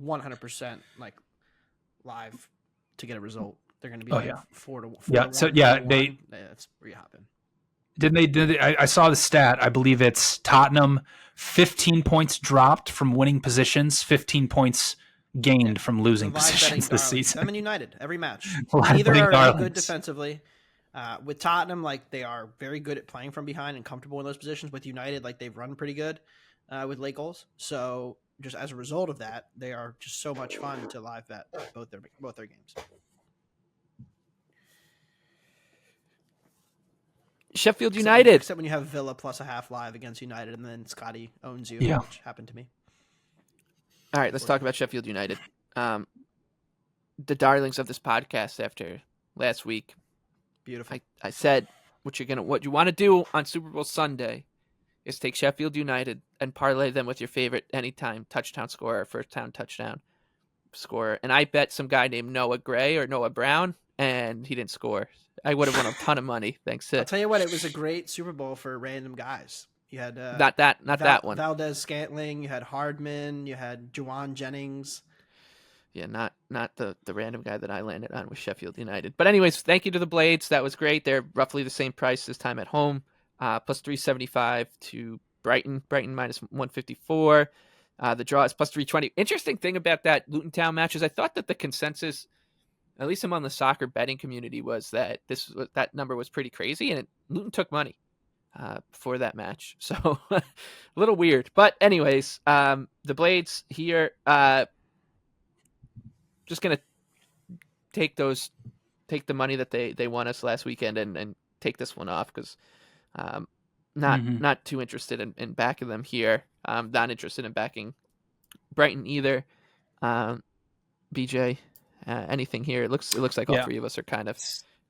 100% like live to get a result. They're going to be 4 to 1. Yeah. So yeah, that's where you hop in. Did they? I saw the stat. I believe it's Tottenham 15 points dropped from winning positions, 15 points gained from losing positions this season. Them and United every match. Neither Neither are good defensively. With Tottenham, like, they are very good at playing from behind and comfortable in those positions. With United, like, they've run pretty good with late goals. So just as a result of that, they are just so much fun to live bet both their games. Sheffield United. Except when you have Villa plus a half live against United, and then Scotty owns you, which happened to me. All right, let's talk about Sheffield United. The darlings of this podcast after last week. Beautiful. I said what you want to do on Super Bowl Sunday is take Sheffield United and parlay them with your favorite anytime touchdown scorer, first down touchdown. scorer, and I bet some guy named Noah Gray or Noah Brown, and he didn't score. I would have won a ton of money thanks to. I'll tell you what, it was a great Super Bowl for random guys. You had not that one. Valdez Scantling, you had Hardman, you had Juwan Jennings. Yeah, not the random guy that I landed on with Sheffield United. But anyways, thank you to the Blades. That was great. They're roughly the same price this time at home. Plus 375 to Brighton. Brighton minus 154. The draw is plus 320. Interesting thing about that Luton Town match is I thought that the consensus, at least among the soccer betting community, was that that number was pretty crazy, and Luton took money for that match. So a little weird. But anyways, the Blades here, just going to take the money that they won us last weekend and take this one off because not too interested in backing them here. Not interested in backing Brighton either. BJ, anything here? It looks like all three of us are kind of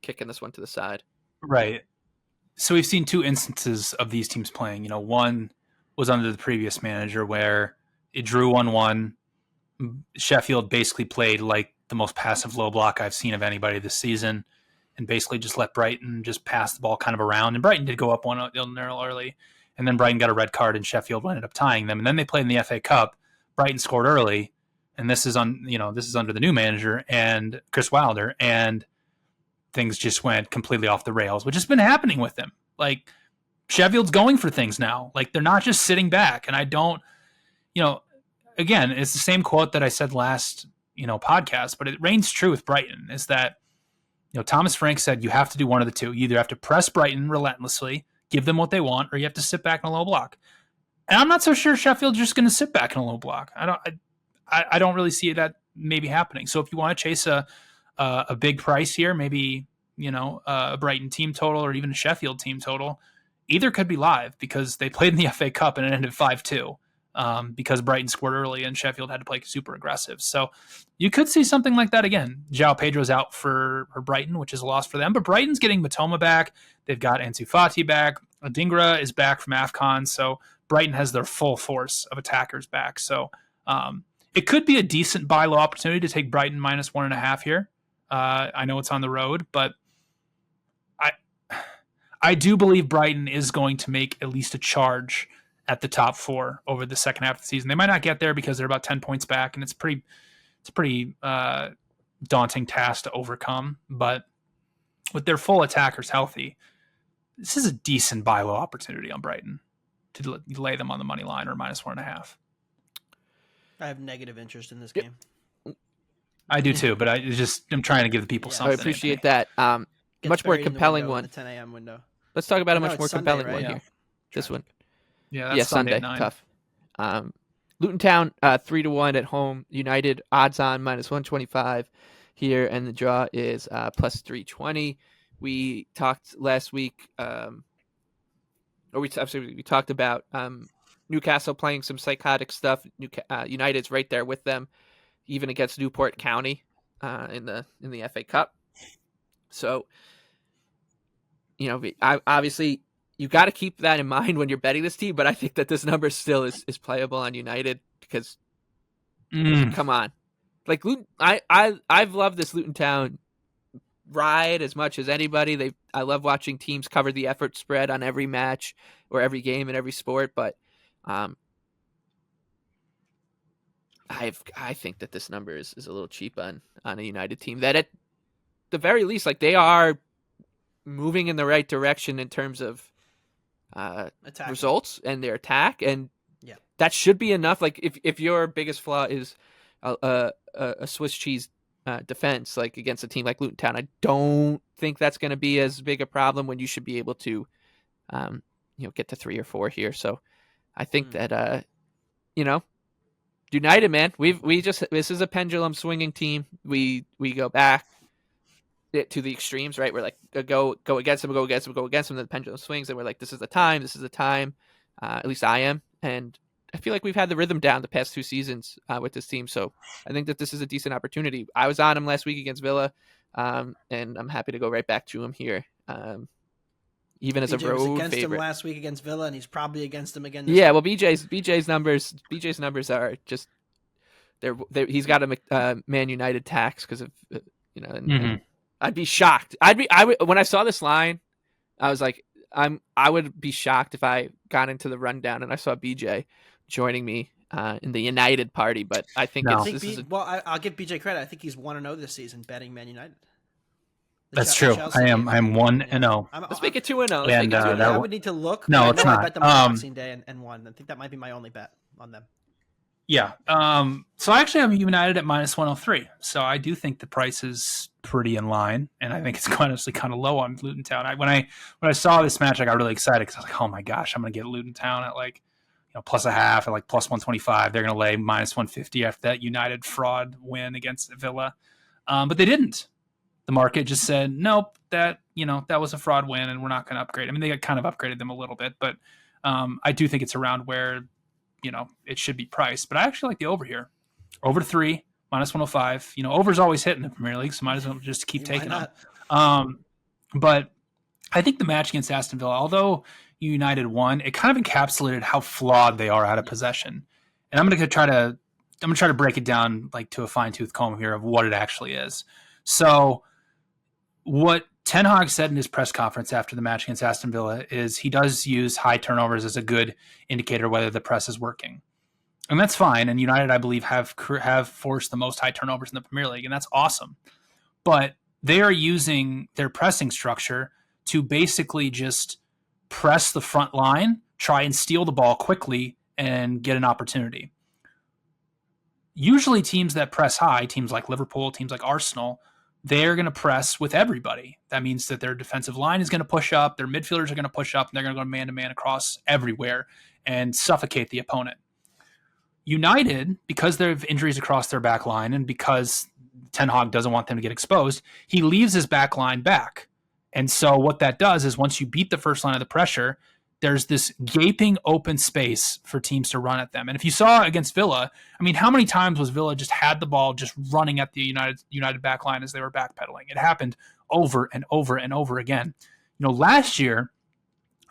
kicking this one to the side. Right. So we've seen two instances of these teams playing. One was under the previous manager where it drew 1-1. Sheffield basically played like the most passive low block I've seen of anybody this season and basically just let Brighton just pass the ball kind of around. And Brighton did go up 1-0 early. And then Brighton got a red card and Sheffield ended up tying them. And then they played in the FA Cup. Brighton scored early. And this is under the new manager and Chris Wilder. And things just went completely off the rails, which has been happening with them. Like Sheffield's going for things now. Like they're not just sitting back. And I don't, again, it's the same quote that I said last, podcast, but it reigns true with Brighton is that, Thomas Frank said you have to do one of the two. You either have to press Brighton relentlessly, give them what they want, or you have to sit back in a low block. And I'm not so sure Sheffield's just going to sit back in a low block. I don't really see that maybe happening. So if you want to chase a big price here, maybe, a Brighton team total or even a Sheffield team total, either could be live because they played in the FA Cup and it ended 5-2. Because Brighton scored early and Sheffield had to play super aggressive. So you could see something like that again. João Pedro's out for Brighton, which is a loss for them. But Brighton's getting Matoma back. They've got Ansu Fati back. Adingra is back from AFCON. So Brighton has their full force of attackers back. So it could be a decent buy low opportunity to take Brighton minus 1.5 here. I know it's on the road, but I do believe Brighton is going to make at least a charge at the top four over the second half of the season. They might not get there because they're about 10 points back, and it's a pretty daunting task to overcome. But with their full attackers healthy, this is a decent buy low opportunity on Brighton to lay them on the money line or minus 1.5. I have negative interest in this game. I do too, but I'm trying to give the people something. I appreciate that. Much more compelling one. 10 a.m. window. Let's talk about a much more Sunday, compelling right? one Yeah. here. This one. Yeah, that's Sunday. Tough. Luton Town 3-1 at home. United odds on minus 125 here, and the draw is plus 320. We talked last week, we talked about Newcastle playing some psychotic stuff. United's right there with them, even against Newport County in the FA Cup. So, obviously. You got to keep that in mind when you're betting this team, but I think that this number still is playable on United because, come on, like Luton, I've loved this Luton Town ride as much as anybody. I love watching teams cover the effort spread on every match or every game in every sport, but I think that this number is a little cheap on a United team that at the very least, like they are moving in the right direction in terms of results and their attack, and that should be enough. Like if your biggest flaw is a Swiss cheese defense, like against a team like Luton Town, I don't think that's going to be as big a problem when you should be able to, get to 3 or 4 here. So I think that United, man, this is a pendulum swinging team. We go back to the extremes, right? We're like go against them, go against them, then the pendulum swings, and we're like, this is the time. At least I am, and I feel like we've had the rhythm down the past 2 seasons with this team. So I think that this is a decent opportunity. I was on him last week against Villa, and I'm happy to go right back to him here, even as BJ a road was against favorite. him last week against Villa, and he's probably against him again. Yeah, well, BJ's numbers are just He's got a Man United tax because of Mhm. I'd be shocked. When I saw this line, I was like, I would be shocked if I got into the rundown and I saw BJ joining me in the United party. But I think No. I'll give BJ credit. I think he's 1-0 this season betting Man United. That's true. I am 1-0. Let's make it 2-0. And I would need to look. No, but it's I know not. I bet them on Boxing Day and won. I think that might be my only bet on them. Yeah. So I actually have United at -103. So I do think the price is pretty in line, and I think it's honestly kind of low on Luton Town. When I saw this match, I got really excited because I was like, oh my gosh, I'm gonna get Luton Town at like plus a half at like +125. They're gonna lay -150 after that United fraud win against Villa, but they didn't. The market just said nope, that was a fraud win, and we're not going to upgrade. I mean, they kind of upgraded them a little bit, but I do think it's around where it should be priced. But I actually like the over here, over 3 -105. Over's always hitting the Premier League, so might as well just keep taking them. But I think the match against Aston Villa, although United won, it kind of encapsulated how flawed they are out of possession. And I'm going to try to break it down like to a fine-tooth comb here of what it actually is. So what Ten Hag said in his press conference after the match against Aston Villa is he does use high turnovers as a good indicator whether the press is working. And that's fine. And United, I believe, have forced the most high turnovers in the Premier League, and that's awesome. But they are using their pressing structure to basically just press the front line, try and steal the ball quickly, and get an opportunity. Usually teams that press high, teams like Liverpool, teams like Arsenal, they're going to press with everybody. That means that their defensive line is going to push up, their midfielders are going to push up, and they're going to go man-to-man across everywhere and suffocate the opponent. United, because they have injuries across their back line and because Ten Hag doesn't want them to get exposed, he leaves his back line back. And so what that does is once you beat the first line of the pressure, there's this gaping open space for teams to run at them. And if you saw against Villa, I mean, how many times was Villa just had the ball just running at the United back line as they were backpedaling? It happened over and over and over again. Last year,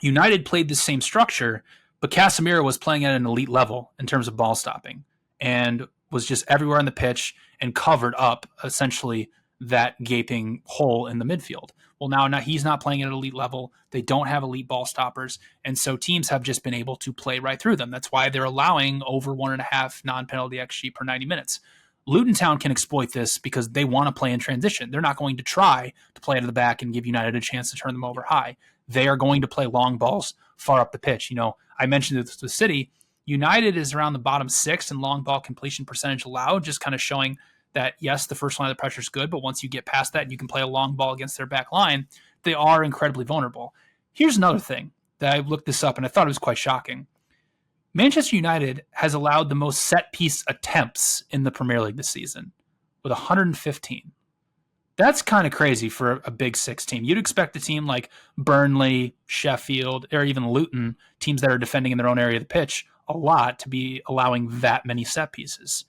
United played the same structure, but Casemiro was playing at an elite level in terms of ball stopping and was just everywhere on the pitch and covered up essentially that gaping hole in the midfield. Well, now he's not playing at an elite level. They don't have elite ball stoppers. And so teams have just been able to play right through them. That's why they're allowing over 1.5 non-penalty XG per 90 minutes. Luton Town can exploit this because they want to play in transition. They're not going to try to play to the back and give United a chance to turn them over high. They are going to play long balls far up the pitch. I mentioned this with City. United is around the bottom 6 in long ball completion percentage allowed, just kind of showing that, yes, the first line of the pressure is good, but once you get past that and you can play a long ball against their back line, they are incredibly vulnerable. Here's another thing that I looked this up and I thought it was quite shocking. Manchester United has allowed the most set-piece attempts in the Premier League this season with 115. That's kind of crazy for a Big Six team. You'd expect a team like Burnley, Sheffield, or even Luton, teams that are defending in their own area of the pitch a lot, to be allowing that many set pieces.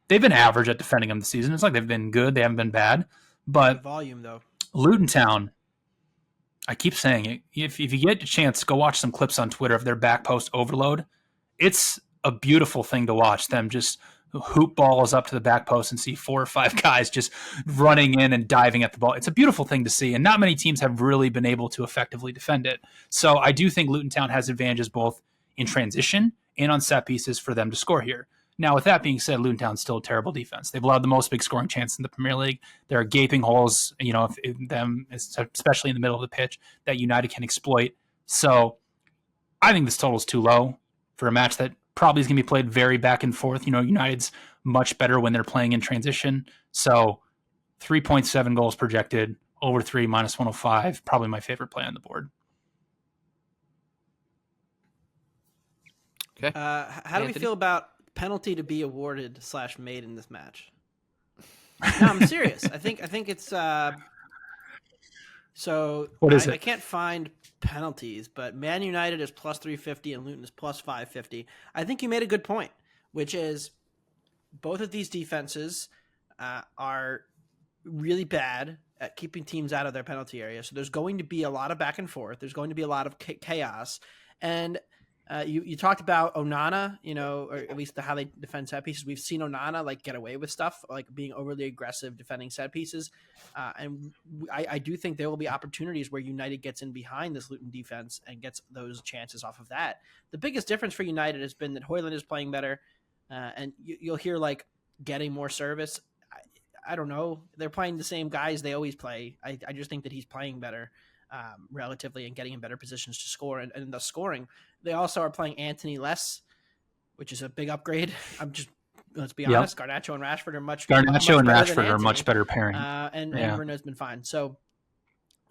They've been average at defending them this season. It's like they've been good. They haven't been bad. But volume, though. Luton Town, I keep saying it. If you get a chance, go watch some clips on Twitter of their back post overload. It's a beautiful thing to watch them just hoop balls up to the back post and see 4 or 5 guys just running in and diving at the ball. It's a beautiful thing to see, and not many teams have really been able to effectively defend it. So I do think Luton Town has advantages both in transition and on set pieces for them to score here. Now, with that being said, Luton Town's still a terrible defense. They've allowed the most big scoring chances in the Premier League. There are gaping holes, especially in the middle of the pitch, that United can exploit. So I think this total is too low for a match that probably is going to be played very back and forth. United's much better when they're playing in transition. So 3.7 goals projected, over 3, -105, probably my favorite play on the board. Okay. How do we feel about penalty to be awarded / made in this match? No, I'm serious. I think it's so what is it? I can't find penalties, but Man United is +350 and Luton is +550. I think you made a good point, which is both of these defenses are really bad at keeping teams out of their penalty area. So there's going to be a lot of back and forth. There's going to be a lot of chaos. And You talked about Onana, or at least how they defend set pieces. We've seen Onana like get away with stuff like being overly aggressive defending set pieces, and I do think there will be opportunities where United gets in behind this Luton defense and gets those chances off of that. The biggest difference for United has been that Haaland is playing better, and you'll hear like getting more service. I don't know. They're playing the same guys they always play. I just think that he's playing better. Relatively and getting in better positions to score and thus scoring. They also are playing Antony less, which is a big upgrade. Let's be honest, Garnacho and Rashford are much better much better pairing. And Bruno's been fine. So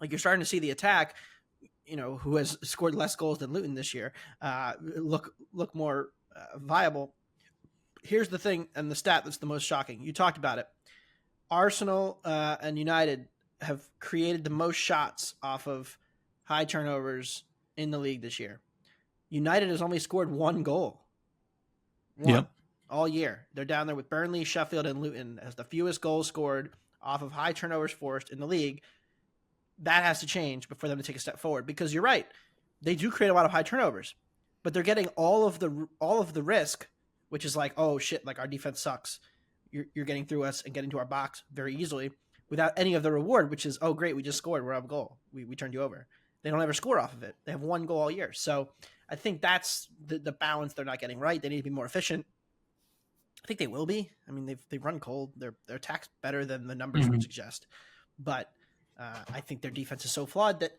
like you're starting to see the attack, who has scored less goals than Luton this year, look more viable. Here's the thing and the stat that's the most shocking. You talked about it. Arsenal and United have created the most shots off of high turnovers in the league this year. United has only scored one goal. All year. They're down there with Burnley, Sheffield, and Luton as the fewest goals scored off of high turnovers forced in the league. That has to change before them to take a step forward, because you're right. They do create a lot of high turnovers, but they're getting all of the risk, which is like, oh shit, like our defense sucks. You're getting through us and getting to our box very easily, without any of the reward, which is, oh, great, we just scored. We're up a goal. We turned you over. They don't ever score off of it. They have one goal all year. So I think that's the balance they're not getting right. They need to be more efficient. I think they will be. I mean, they've run cold. Their attack's better than the numbers would suggest. But I think their defense is so flawed that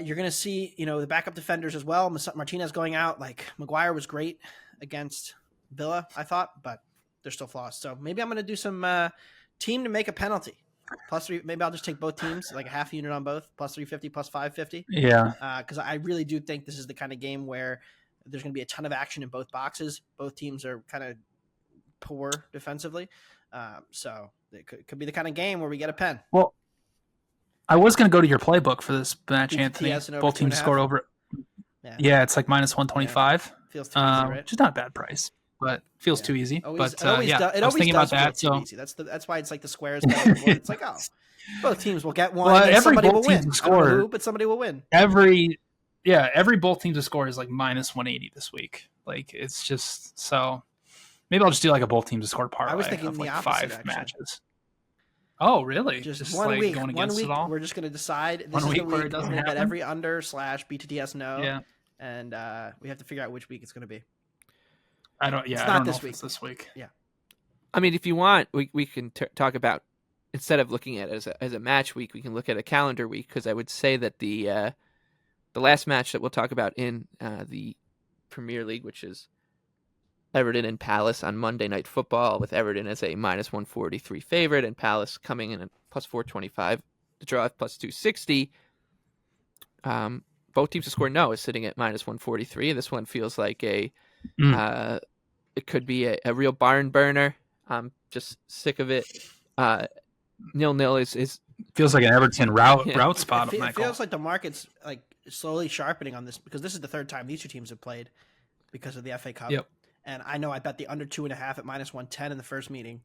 you're going to see, the backup defenders as well. Martinez going out. Like, Maguire was great against Villa, I thought, but they're still flaws. So maybe I'm going to do some team to make a penalty. +3. Maybe I'll just take both teams, like a half unit on both, +350, +550. Yeah. Because I really do think this is the kind of game where there's going to be a ton of action in both boxes. Both teams are kind of poor defensively. So it could be the kind of game where we get a pen. Well, I was going to go to your playbook for this match, Anthony. Both teams scored over. Yeah, it's like -125. Feels too easy, right? Which is not a bad price. But feels too easy. I was thinking about that. So easy. That's why it's like the squares. It's like, oh, both teams will get one. Well, somebody will win. But somebody will win. Every both teams to score is like -180 this week. Like, it's just so. Maybe I'll just do like a both teams to score parlay. I was thinking of like the opposite, 5 matches. Oh, really? Just one like week. Going one against week. It all? We're just going to decide. This is the week where it doesn't happen. Bet every under / BTTS no. Yeah. And we have to figure out which week it's going to be. I don't know if it's this week. Yeah. I mean, if you want, we can talk about, instead of looking at it as a match week, we can look at a calendar week, because I would say that the last match that we'll talk about in the Premier League, which is Everton and Palace on Monday Night Football, with Everton as a -143 favorite and Palace coming in at +425. The draw at +260. Both teams to score no is sitting at -143. This one feels like it could be a real barn burner. I'm just sick of it. 0-0 is feels like an Everton route spot. It feels like the market's like slowly sharpening on this, because this is the third time these two teams have played because of the FA Cup. Yep. And I know I bet the under 2.5 at -110 in the first meeting,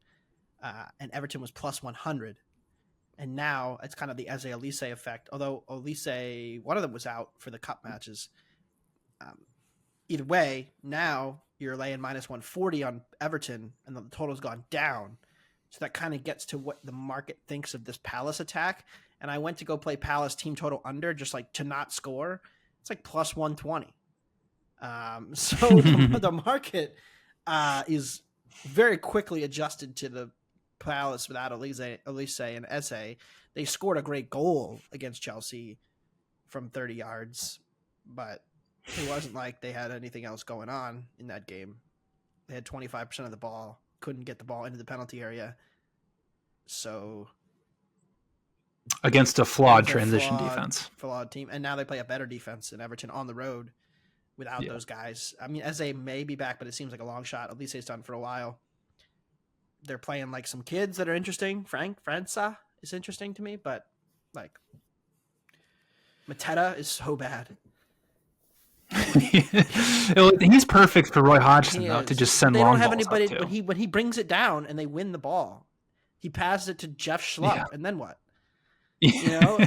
and Everton was +100. And now it's kind of the Eze Elise effect. Although Elise, one of them was out for the cup matches. Either way, now you're laying -140 on Everton, and the total's gone down. So that kind of gets to what the market thinks of this Palace attack. And I went to go play Palace team total under, just like to not score. It's like +120. So the market is very quickly adjusted to the Palace without Elise and Eze. They scored a great goal against Chelsea from 30 yards, but it wasn't like they had anything else going on in that game. They had 25% of the ball, couldn't get the ball into the penalty area. So against a flawed defense. Flawed team. And now they play a better defense in Everton on the road without those guys. I mean, Eze may be back, but it seems like a long shot. At least he's done for a while. They're playing like some kids that are interesting. França is interesting to me, but like Mateta is so bad. He's perfect for Roy Hodgson though, to just send long balls. They don't have anybody when he brings it down and they win the ball. He passes it to Jeff Schlupp, and then what? You know,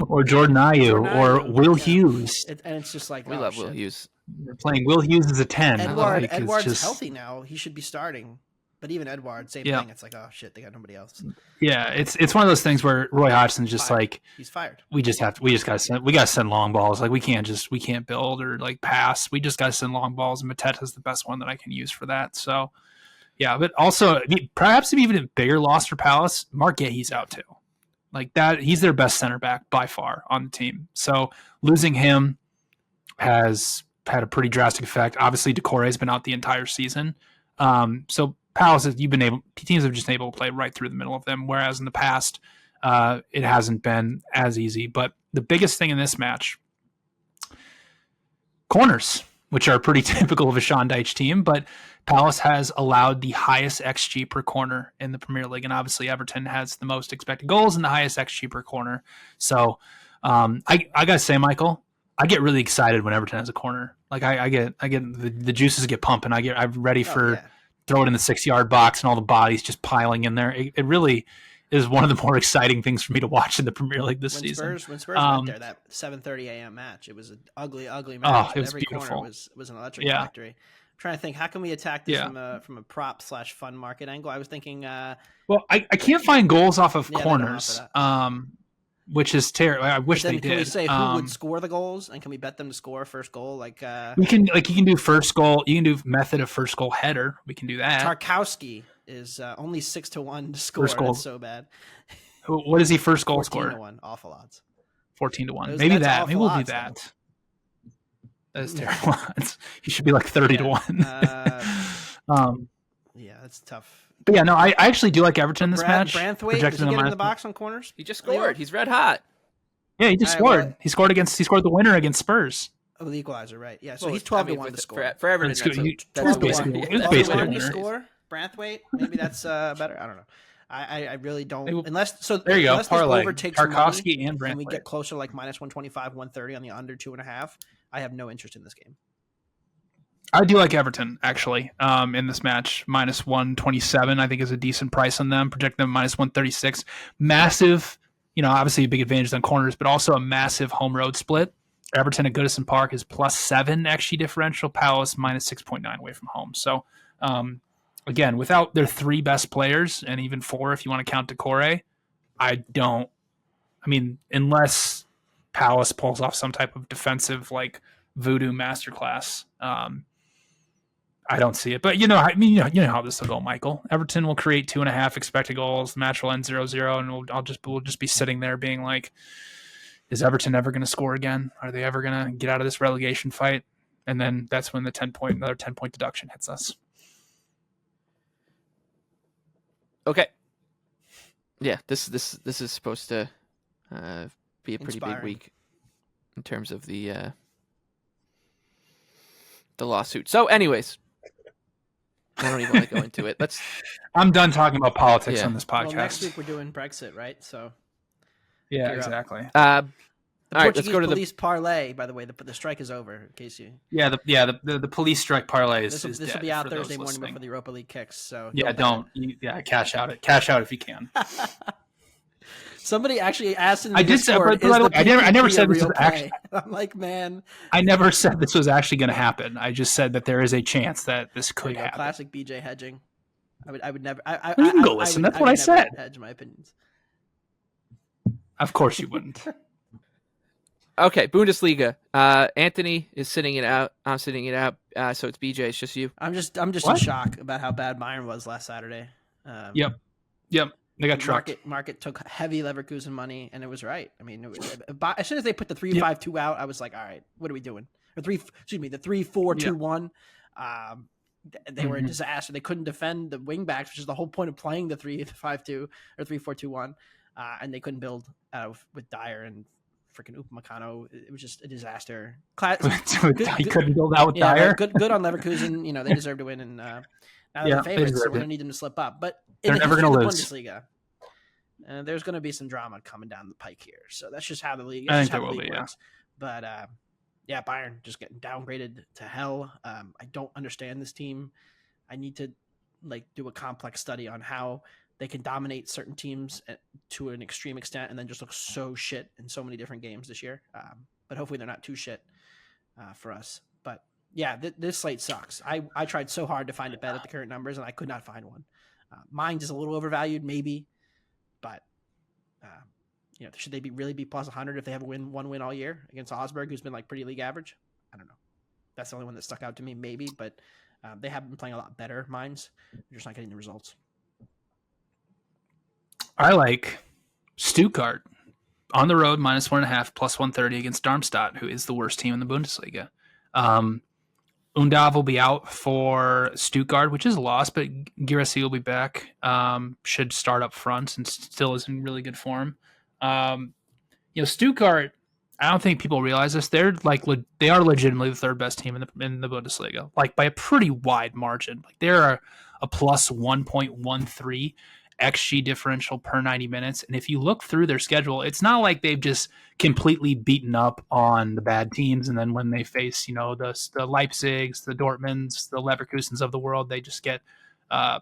or Jordan Ayew, or Ayew, Will yeah. Hughes. And it's just like, We oh, love shit. Will Hughes. They're playing Will Hughes as a 10. Edward's just healthy now. He should be starting. But even Edward, same Yeah. thing. It's like, oh shit, they got nobody else. Yeah, it's one of those things where Roy Hodgson's just Fired. like, He's fired. we gotta send long balls. Like we can't build or like pass. We just gotta send long balls, and Mateta's the best one that I can use for that. So yeah, but also perhaps even a bigger loss for Palace, Mark Gahey's out too. Like that, he's their best center back by far on the team. So losing him has had a pretty drastic effect. Obviously, Decore's been out the entire season. So Palace, teams have just been able to play right through the middle of them, whereas in the past, it hasn't been as easy. But the biggest thing in this match, corners, which are pretty typical of a Sean Dyche team, but Palace has allowed the highest XG per corner in the Premier League, and obviously Everton has the most expected goals and the highest XG per corner. So I gotta say, Michael, I get really excited when Everton has a corner. Like I get the juices get pumping. I'm ready for throw it in the 6-yard box and all the bodies just piling in there. It really is one of the more exciting things for me to watch in the Premier League this season. When Spurs went there, that 7:30 a.m. match, it was an ugly match. Oh, it was every beautiful. Corner was an electric factory. I'm trying to think, how can we attack this from a prop / fun market angle? I was thinking. Well, I can't find goals off of corners. Which is terrible. I wish they did. Can we say who would score the goals, and can we bet them to score first goal? Like you can do first goal. You can do method of first goal header. We can do that. Tarkowski is only 6-1 to score. First goal. That's so bad. What is he first goal score? 14-1, awful odds. 14-1. Maybe that. Maybe we'll do that. That's terrible odds. He should be like 30-1. Yeah, that's tough. But yeah, no, I actually do like Everton this match. Branthwaite, does he get in the box on corners? He just scored. He's red hot. Yeah, he just scored. Well, he scored the winner against Spurs. Oh, the equalizer, right? Yeah, so he's 12-1 to score. For Everton, that's basically to score. Branthwaite, maybe that's better. I don't know. I really don't. Unless there you go. Parlay. Overtakes Tarkowski and Branthwaite. And we get closer, like minus 125, 130 on the under 2.5. I have no interest in this game. I do like Everton, actually, in this match. Minus 127, I think, is a decent price on them. Project them minus 136. Massive, obviously a big advantage on corners, but also a massive home road split. Everton at Goodison Park is +7 XG differential. Palace minus 6.9 away from home. So, again, without their 3 best players, and even 4 if you want to count Decore, unless Palace pulls off some type of defensive, like, voodoo masterclass, I don't see it, but you know how this will go, Michael. Everton will create 2.5 expected goals. The match will end 0-0, and we'll just be sitting there being like, is Everton ever going to score again? Are they ever going to get out of this relegation fight? And then that's when another 10-point deduction hits us. Okay. Yeah, this is supposed to be a pretty big week in terms of the lawsuit. So, anyways. I don't even want to go into it. I'm done talking about politics on this podcast. Well, next week we're doing Brexit, right? So yeah, exactly. All right, let's go to the police parlay. By the way, the strike is over. In case you. The police strike parlay is. This will be out Thursday morning before the Europa League kicks. So cash out it. Cash out if you can. Somebody actually asked in the I did say, but I never said this was actually. I'm like, man. I never said this was actually going to happen. I just said that there is a chance that this could happen. Classic BJ hedging. I would never. You can go listen. That's what I said. Hedge my opinions. Of course you wouldn't. Okay, Bundesliga. Anthony is sitting it out. I'm sitting it out. So it's BJ. It's just you. I'm just in shock about how bad Bayern was last Saturday. Yep. They got trucked. Market took heavy Leverkusen money, and it was right. I mean, as soon as they put the 3-5-2 out, I was like, all right, what are we doing? Or the 3-4-2-1. They were a disaster. They couldn't defend the wing backs, which is the whole point of playing the 3-5-2 or 3-4-2-1. And they couldn't build with Dyer and freaking Upamecano. It was just a disaster. He couldn't build out with Dyer. Good on Leverkusen. They deserve to win, and now they're favorites, so we're gonna need them to slip up. But they're never gonna lose. Bundesliga, there's gonna be some drama coming down the pike here. So that's just how the league. I think there will be. Works. But Bayern just getting downgraded to hell. I don't understand this team. I need to do a complex study on how they can dominate certain teams to an extreme extent and then just look so shit in so many different games this year. But hopefully they're not too shit for us. But yeah, this slate sucks. I tried so hard to find a bet at the current numbers and I could not find one. Mine is a little overvalued, maybe, but should they really be plus 100 if they have one win all year against Augsburg, who's been like pretty league average? I don't know. That's the only one that stuck out to me, maybe, but they have been playing a lot better. Mines, they're just not getting the results. I like Stuttgart on the road -1.5 plus 130 against Darmstadt, who is the worst team in the Bundesliga. Undav will be out for Stuttgart, which is a loss, but Girassi will be back. Should start up front and still is in really good form. Stuttgart, I don't think people realize this. They are legitimately the third best team in the Bundesliga, like by a pretty wide margin. Like they're a plus 1.13 XG differential per 90 minutes. And if you look through their schedule, it's not like they've just completely beaten up on the bad teams. And then when they face, the Leipzigs, the Dortmunds, the Leverkusens of the world, they just get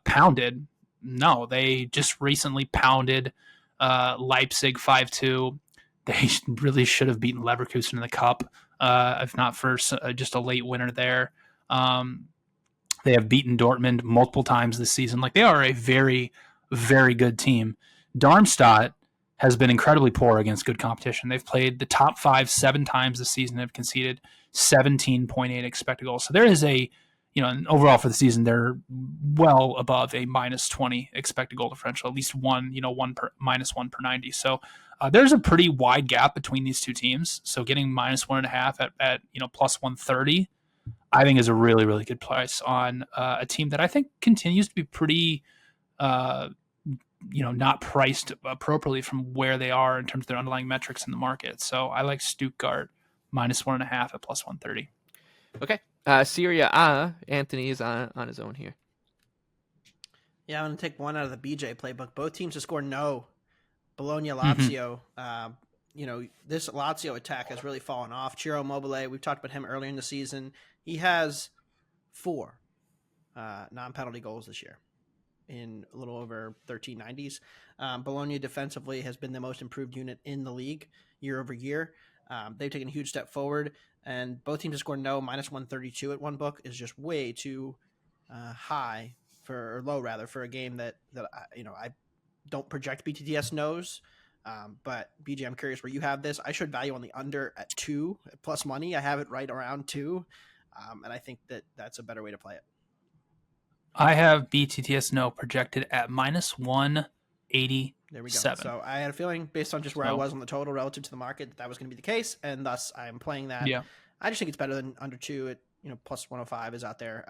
pounded. No, they just recently pounded Leipzig 5-2. They really should have beaten Leverkusen in the cup, if not for just a late winner there. They have beaten Dortmund multiple times this season. Like they are a very, very good team. Darmstadt has been incredibly poor against good competition. They've played the top 5 7 times this season and have conceded 17.8 expected goals. So there is and overall for the season, they're well above a -20 expected goal differential, at least one -1 per 90. So there's a pretty wide gap between these two teams. So getting -1.5 at plus 130, I think is a really, really good price on a team that I think continues to be pretty, not priced appropriately from where they are in terms of their underlying metrics in the market. So I like Stuttgart -1.5 at plus 130. Okay. Serie Anthony is on his own here. Yeah, I'm going to take one out of the BJ playbook. Both teams to score no. Bologna, Lazio. This Lazio attack has really fallen off. Ciro Immobile, we've talked about him earlier in the season. He has 4 non-penalty goals this year in a little over 1390s. Bologna defensively has been the most improved unit in the league year over year. They've taken a huge step forward, and both teams to score no -132 at one book is just way too high for a game that I don't project BTTS knows. But BJ, I'm curious where you have this. I should value on the under at 2 plus money. I have it right around 2. And I think that's a better way to play it. I have BTTS no projected at -187. There we go. So I had a feeling based on just where I was on the total relative to the market that was going to be the case, and thus I'm playing that. Yeah. I just think it's better than under 2 at plus 105 is out there.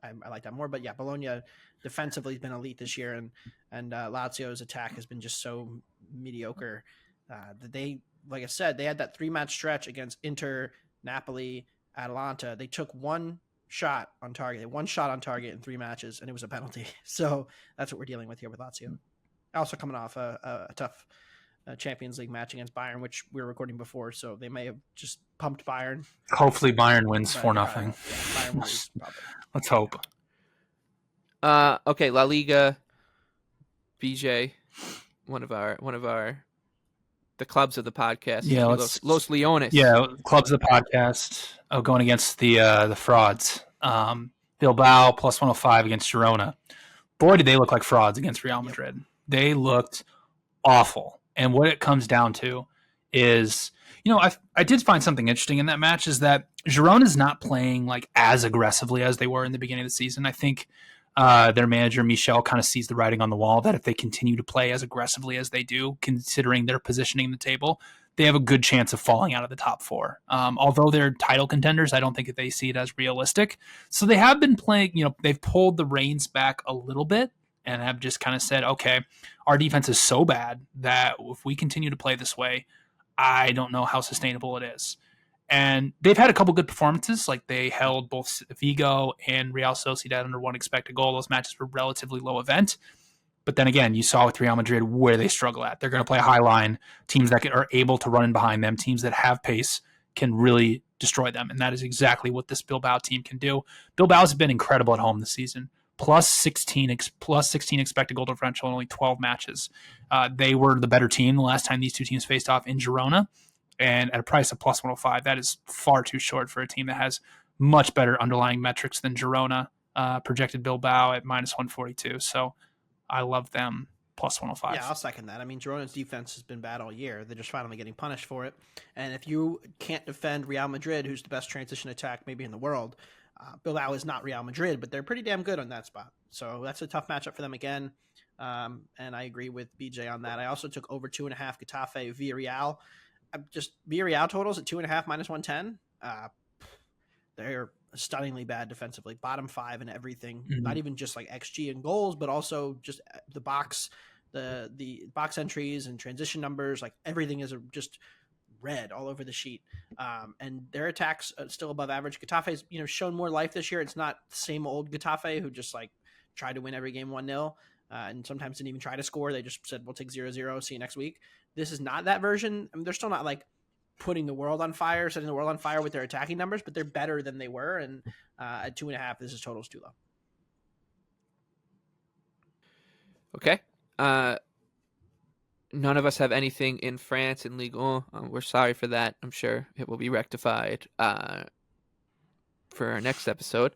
I like that more, but yeah, Bologna defensively has been elite this year, and Lazio's attack has been just so mediocre that they, like I said, they had that 3-match stretch against Inter, Napoli, Atalanta. They took one shot on target in 3 matches, and it was a penalty. So that's what we're dealing with here with Lazio. Also coming off a tough Champions League match against Bayern, which we were recording before, so they may have just pumped Bayern. Hopefully Bayern wins 4-0. Bayern will lose, probably. Let's hope. Okay, La Liga, BJ, one of the clubs of the podcast. Yeah, Los Leones. Yeah, clubs of the podcast. Going against the frauds. Bilbao plus 105 against Girona. Boy, did they look like frauds against Real Madrid. Yep. They looked awful. And what it comes down to is, I did find something interesting in that match is that Girona is not playing like as aggressively as they were in the beginning of the season. I think their manager, Michel, kind of sees the writing on the wall that if they continue to play as aggressively as they do, considering their positioning in the table, they have a good chance of falling out of the top 4. Although they're title contenders, I don't think that they see it as realistic. So they have been playing, they've pulled the reins back a little bit and have just kind of said, okay, our defense is so bad that if we continue to play this way, I don't know how sustainable it is. And they've had a couple good performances. Like they held both Vigo and Real Sociedad under 1 expected goal. Those matches were relatively low event. But then again, you saw with Real Madrid where they struggle at. They're going to play a high line. Teams that are able to run in behind them, teams that have pace, can really destroy them. And that is exactly what this Bilbao team can do. Bilbao's been incredible at home this season. plus 16 expected goal differential in only 12 matches. They were the better team the last time these two teams faced off in Girona, and at a price of plus 105. That is far too short for a team that has much better underlying metrics than Girona. Projected Bilbao at minus 142. So I love them plus 105. Yeah, I'll second that. I mean, Girona's defense has been bad all year. They're just finally getting punished for it. And if you can't defend Real Madrid, who's the best transition attack maybe in the world, Bilbao is not Real Madrid, but they're pretty damn good on that spot. So that's a tough matchup for them again. And I agree with BJ on that. I also took over 2.5 Getafe Villarreal. Just Villarreal totals at 2.5 minus 110. They're stunningly bad defensively, bottom 5 in everything. Not even just like XG and goals, but also just the box entries and transition numbers. Like everything is just red all over the sheet. And their attacks still above average. Getafe's shown more life this year. It's not the same old Getafe who just like tried to win every game 1-0 and sometimes didn't even try to score. They just said we'll take 0-0. See you next week. This is not that version. I mean, they're still not like putting the world on fire, setting the world on fire with their attacking numbers, but they're better than they were. And at 2.5, this is totals too low. Okay. None of us have anything in France in Ligue 1. We're sorry for that. I'm sure it will be rectified for our next episode.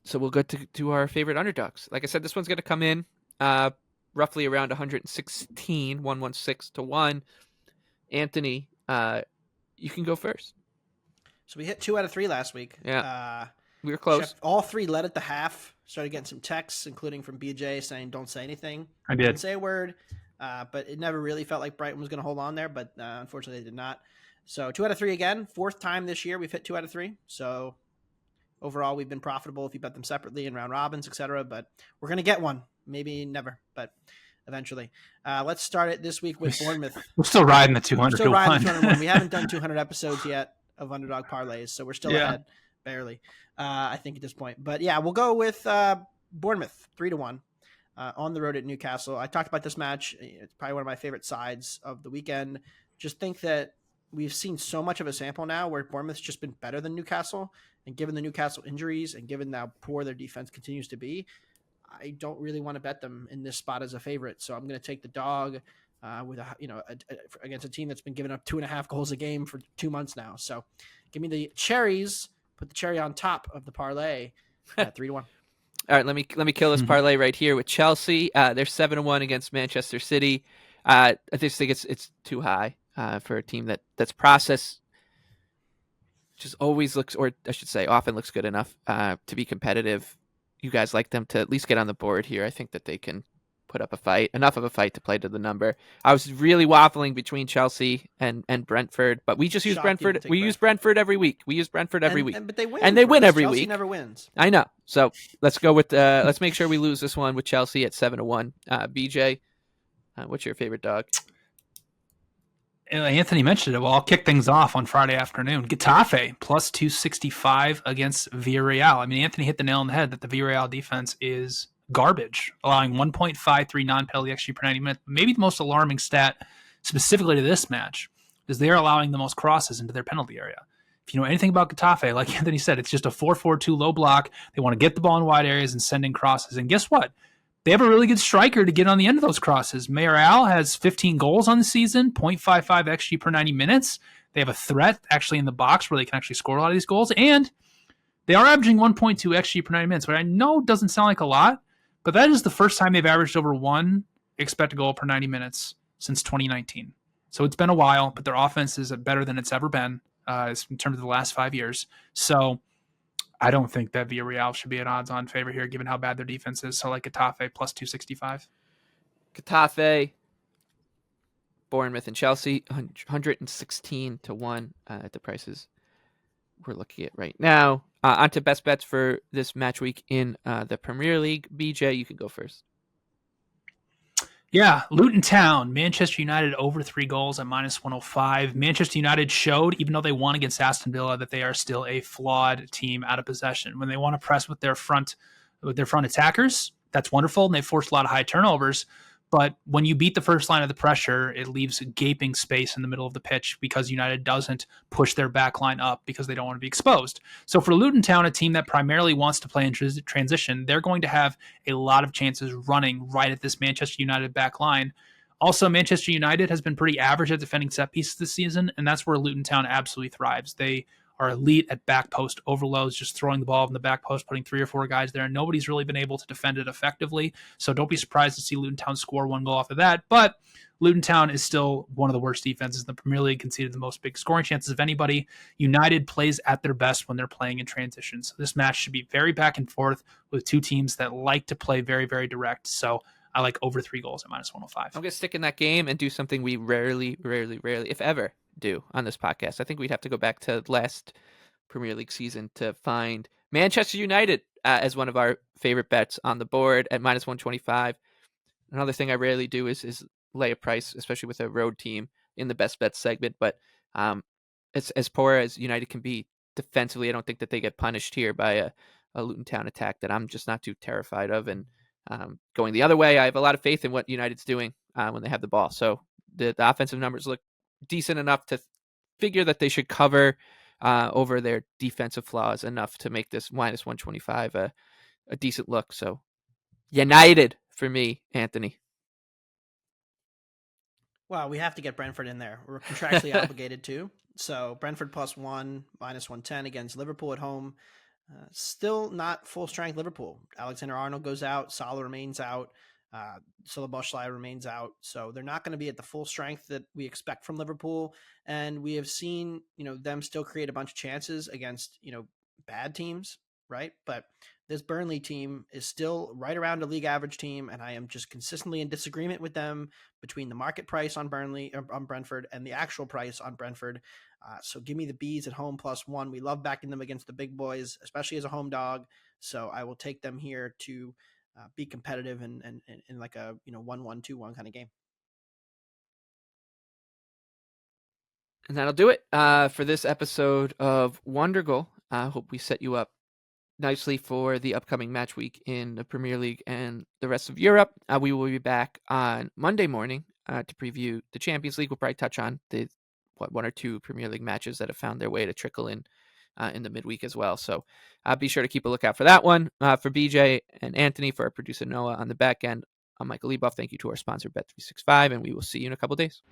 So we'll go to our favorite underdogs. Like I said, this one's going to come in roughly around 116 to 1. Anthony, you can go first. So we hit 2 out of 3 last week. Yeah, we were close. All 3 led at the half. Started getting some texts, including from BJ, saying don't say anything. I did. Didn't say a word, but it never really felt like Brighton was going to hold on there, but unfortunately they did not. So 2 out of 3 again. 4th time this year we've hit 2 out of 3. So overall we've been profitable if you bet them separately in round robins, etc. But we're going to get one. Maybe never, but eventually. Let's start it this week with Bournemouth. We're still riding the 200 Still riding the 201. We haven't done 200 episodes yet of Underdog Parlays, so we're still ahead, barely, I think, at this point. But yeah, we'll go with Bournemouth, 3-1 on the road at Newcastle. I talked about this match. It's probably one of my favorite sides of the weekend. Just think that we've seen so much of a sample now where Bournemouth's just been better than Newcastle, and given the Newcastle injuries and given how poor their defense continues to be, I don't really want to bet them in this spot as a favorite. So I'm going to take the dog with against a team that's been giving up 2.5 goals a game for 2 months now. So give me the cherries, put the cherry on top of the parlay at 3-1. All right, let me kill this parlay right here with Chelsea. They're 7-1 against Manchester City. I just think it's too high for a team that's process just always looks, or I should say often looks good enough to be competitive. You guys like them to at least get on the board here. I think that they can put up a fight, enough of a fight to play to the number. I was really waffling between Chelsea and Brentford, but we just use Brentford. We use Brentford every week. We use Brentford every week. But they win. And they win every Chelsea week. Never wins. I know. So let's go with let's make sure we lose this one with Chelsea at 7-1. BJ, what's your favorite dog? Anthony mentioned it. Well, I'll kick things off on Friday afternoon. Getafe plus 265 against Villarreal. I mean, Anthony hit the nail on the head that the Villarreal defense is garbage, allowing 1.53 non-penalty XG per 90 minutes. Maybe the most alarming stat specifically to this match is they're allowing the most crosses into their penalty area. If you know anything about Getafe, like Anthony said, it's just a 4-4-2 low block. They want to get the ball in wide areas and send in crosses. And guess what? They have a really good striker to get on the end of those crosses. Mayoral has 15 goals on the season, 0.55 XG per 90 minutes. They have a threat actually in the box where they can actually score a lot of these goals. And they are averaging 1.2 XG per 90 minutes, which I know doesn't sound like a lot, but that is the first time they've averaged over 1 expected goal per 90 minutes since 2019. So it's been a while, but their offense is better than it's ever been in terms of the last 5 years. So I don't think that Villarreal should be an odds-on favorite here, given how bad their defense is. So like Getafe plus 265. Getafe, Bournemouth, and Chelsea, 116 to 1 at the prices we're looking at right now. On to best bets for this match week in the Premier League. BJ, you can go first. Yeah, Luton Town, Manchester United over 3 goals at minus 105. Manchester United showed, even though they won against Aston Villa, that they are still a flawed team out of possession. When they want to press with their front attackers, that's wonderful, and they forced a lot of high turnovers. But when you beat the first line of the pressure, it leaves a gaping space in the middle of the pitch because United doesn't push their back line up because they don't want to be exposed. So for Luton Town, a team that primarily wants to play in transition, they're going to have a lot of chances running right at this Manchester United back line. Also, Manchester United has been pretty average at defending set pieces this season, and that's where Luton Town absolutely thrives. They are elite at back post overloads, just throwing the ball in the back post, putting 3 or 4 guys there, and nobody's really been able to defend it effectively. So don't be surprised to see Luton Town score 1 goal off of that. But Luton Town is still one of the worst defenses in the Premier League, conceded the most big scoring chances of anybody. United plays at their best when they're playing in transition. So this match should be very back and forth with two teams that like to play very, very direct. So I like over 3 goals at -105. I'm going to stick in that game and do something we rarely, if ever, do on this podcast. I think we'd have to go back to last Premier League season to find Manchester United as one of our favorite bets on the board at -125. Another thing I rarely do is lay a price, especially with a road team in the best bet segment. But it's as poor as United can be defensively. I don't think that they get punished here by a Luton Town attack that I'm just not too terrified of. And going the other way, I have a lot of faith in what United's doing when they have the ball. So the offensive numbers look decent enough to figure that they should cover over their defensive flaws enough to make this -125 a decent look. So United for me, Anthony. Well, we have to get Brentford in there. We're contractually obligated to. So Brentford +1, -110 against Liverpool at home. Still not full strength Liverpool. Alexander-Arnold goes out. Salah remains out. Szoboszlai remains out. So they're not going to be at the full strength that we expect from Liverpool. And we have seen, them still create a bunch of chances against, bad teams, right? But this Burnley team is still right around a league average team, and I am just consistently in disagreement with them between the market price on Brentford and the actual price on Brentford. So give me the Bees at home +1. We love backing them against the big boys, especially as a home dog. So I will take them here to be competitive and in like a 1-1, 2-1 kind of game. And that'll do it for this episode of Wondergoal. I hope we set you up nicely for the upcoming match week in the Premier League and the rest of Europe. We will be back on Monday morning to preview the Champions League. We'll probably touch on the 1 or 2 Premier League matches that have found their way to trickle in the midweek as well. So be sure to keep a lookout for that one. For BJ and Anthony, for our producer Noah on the back end, I'm Michael Leboff. Thank you to our sponsor Bet365, and we will see you in a couple days.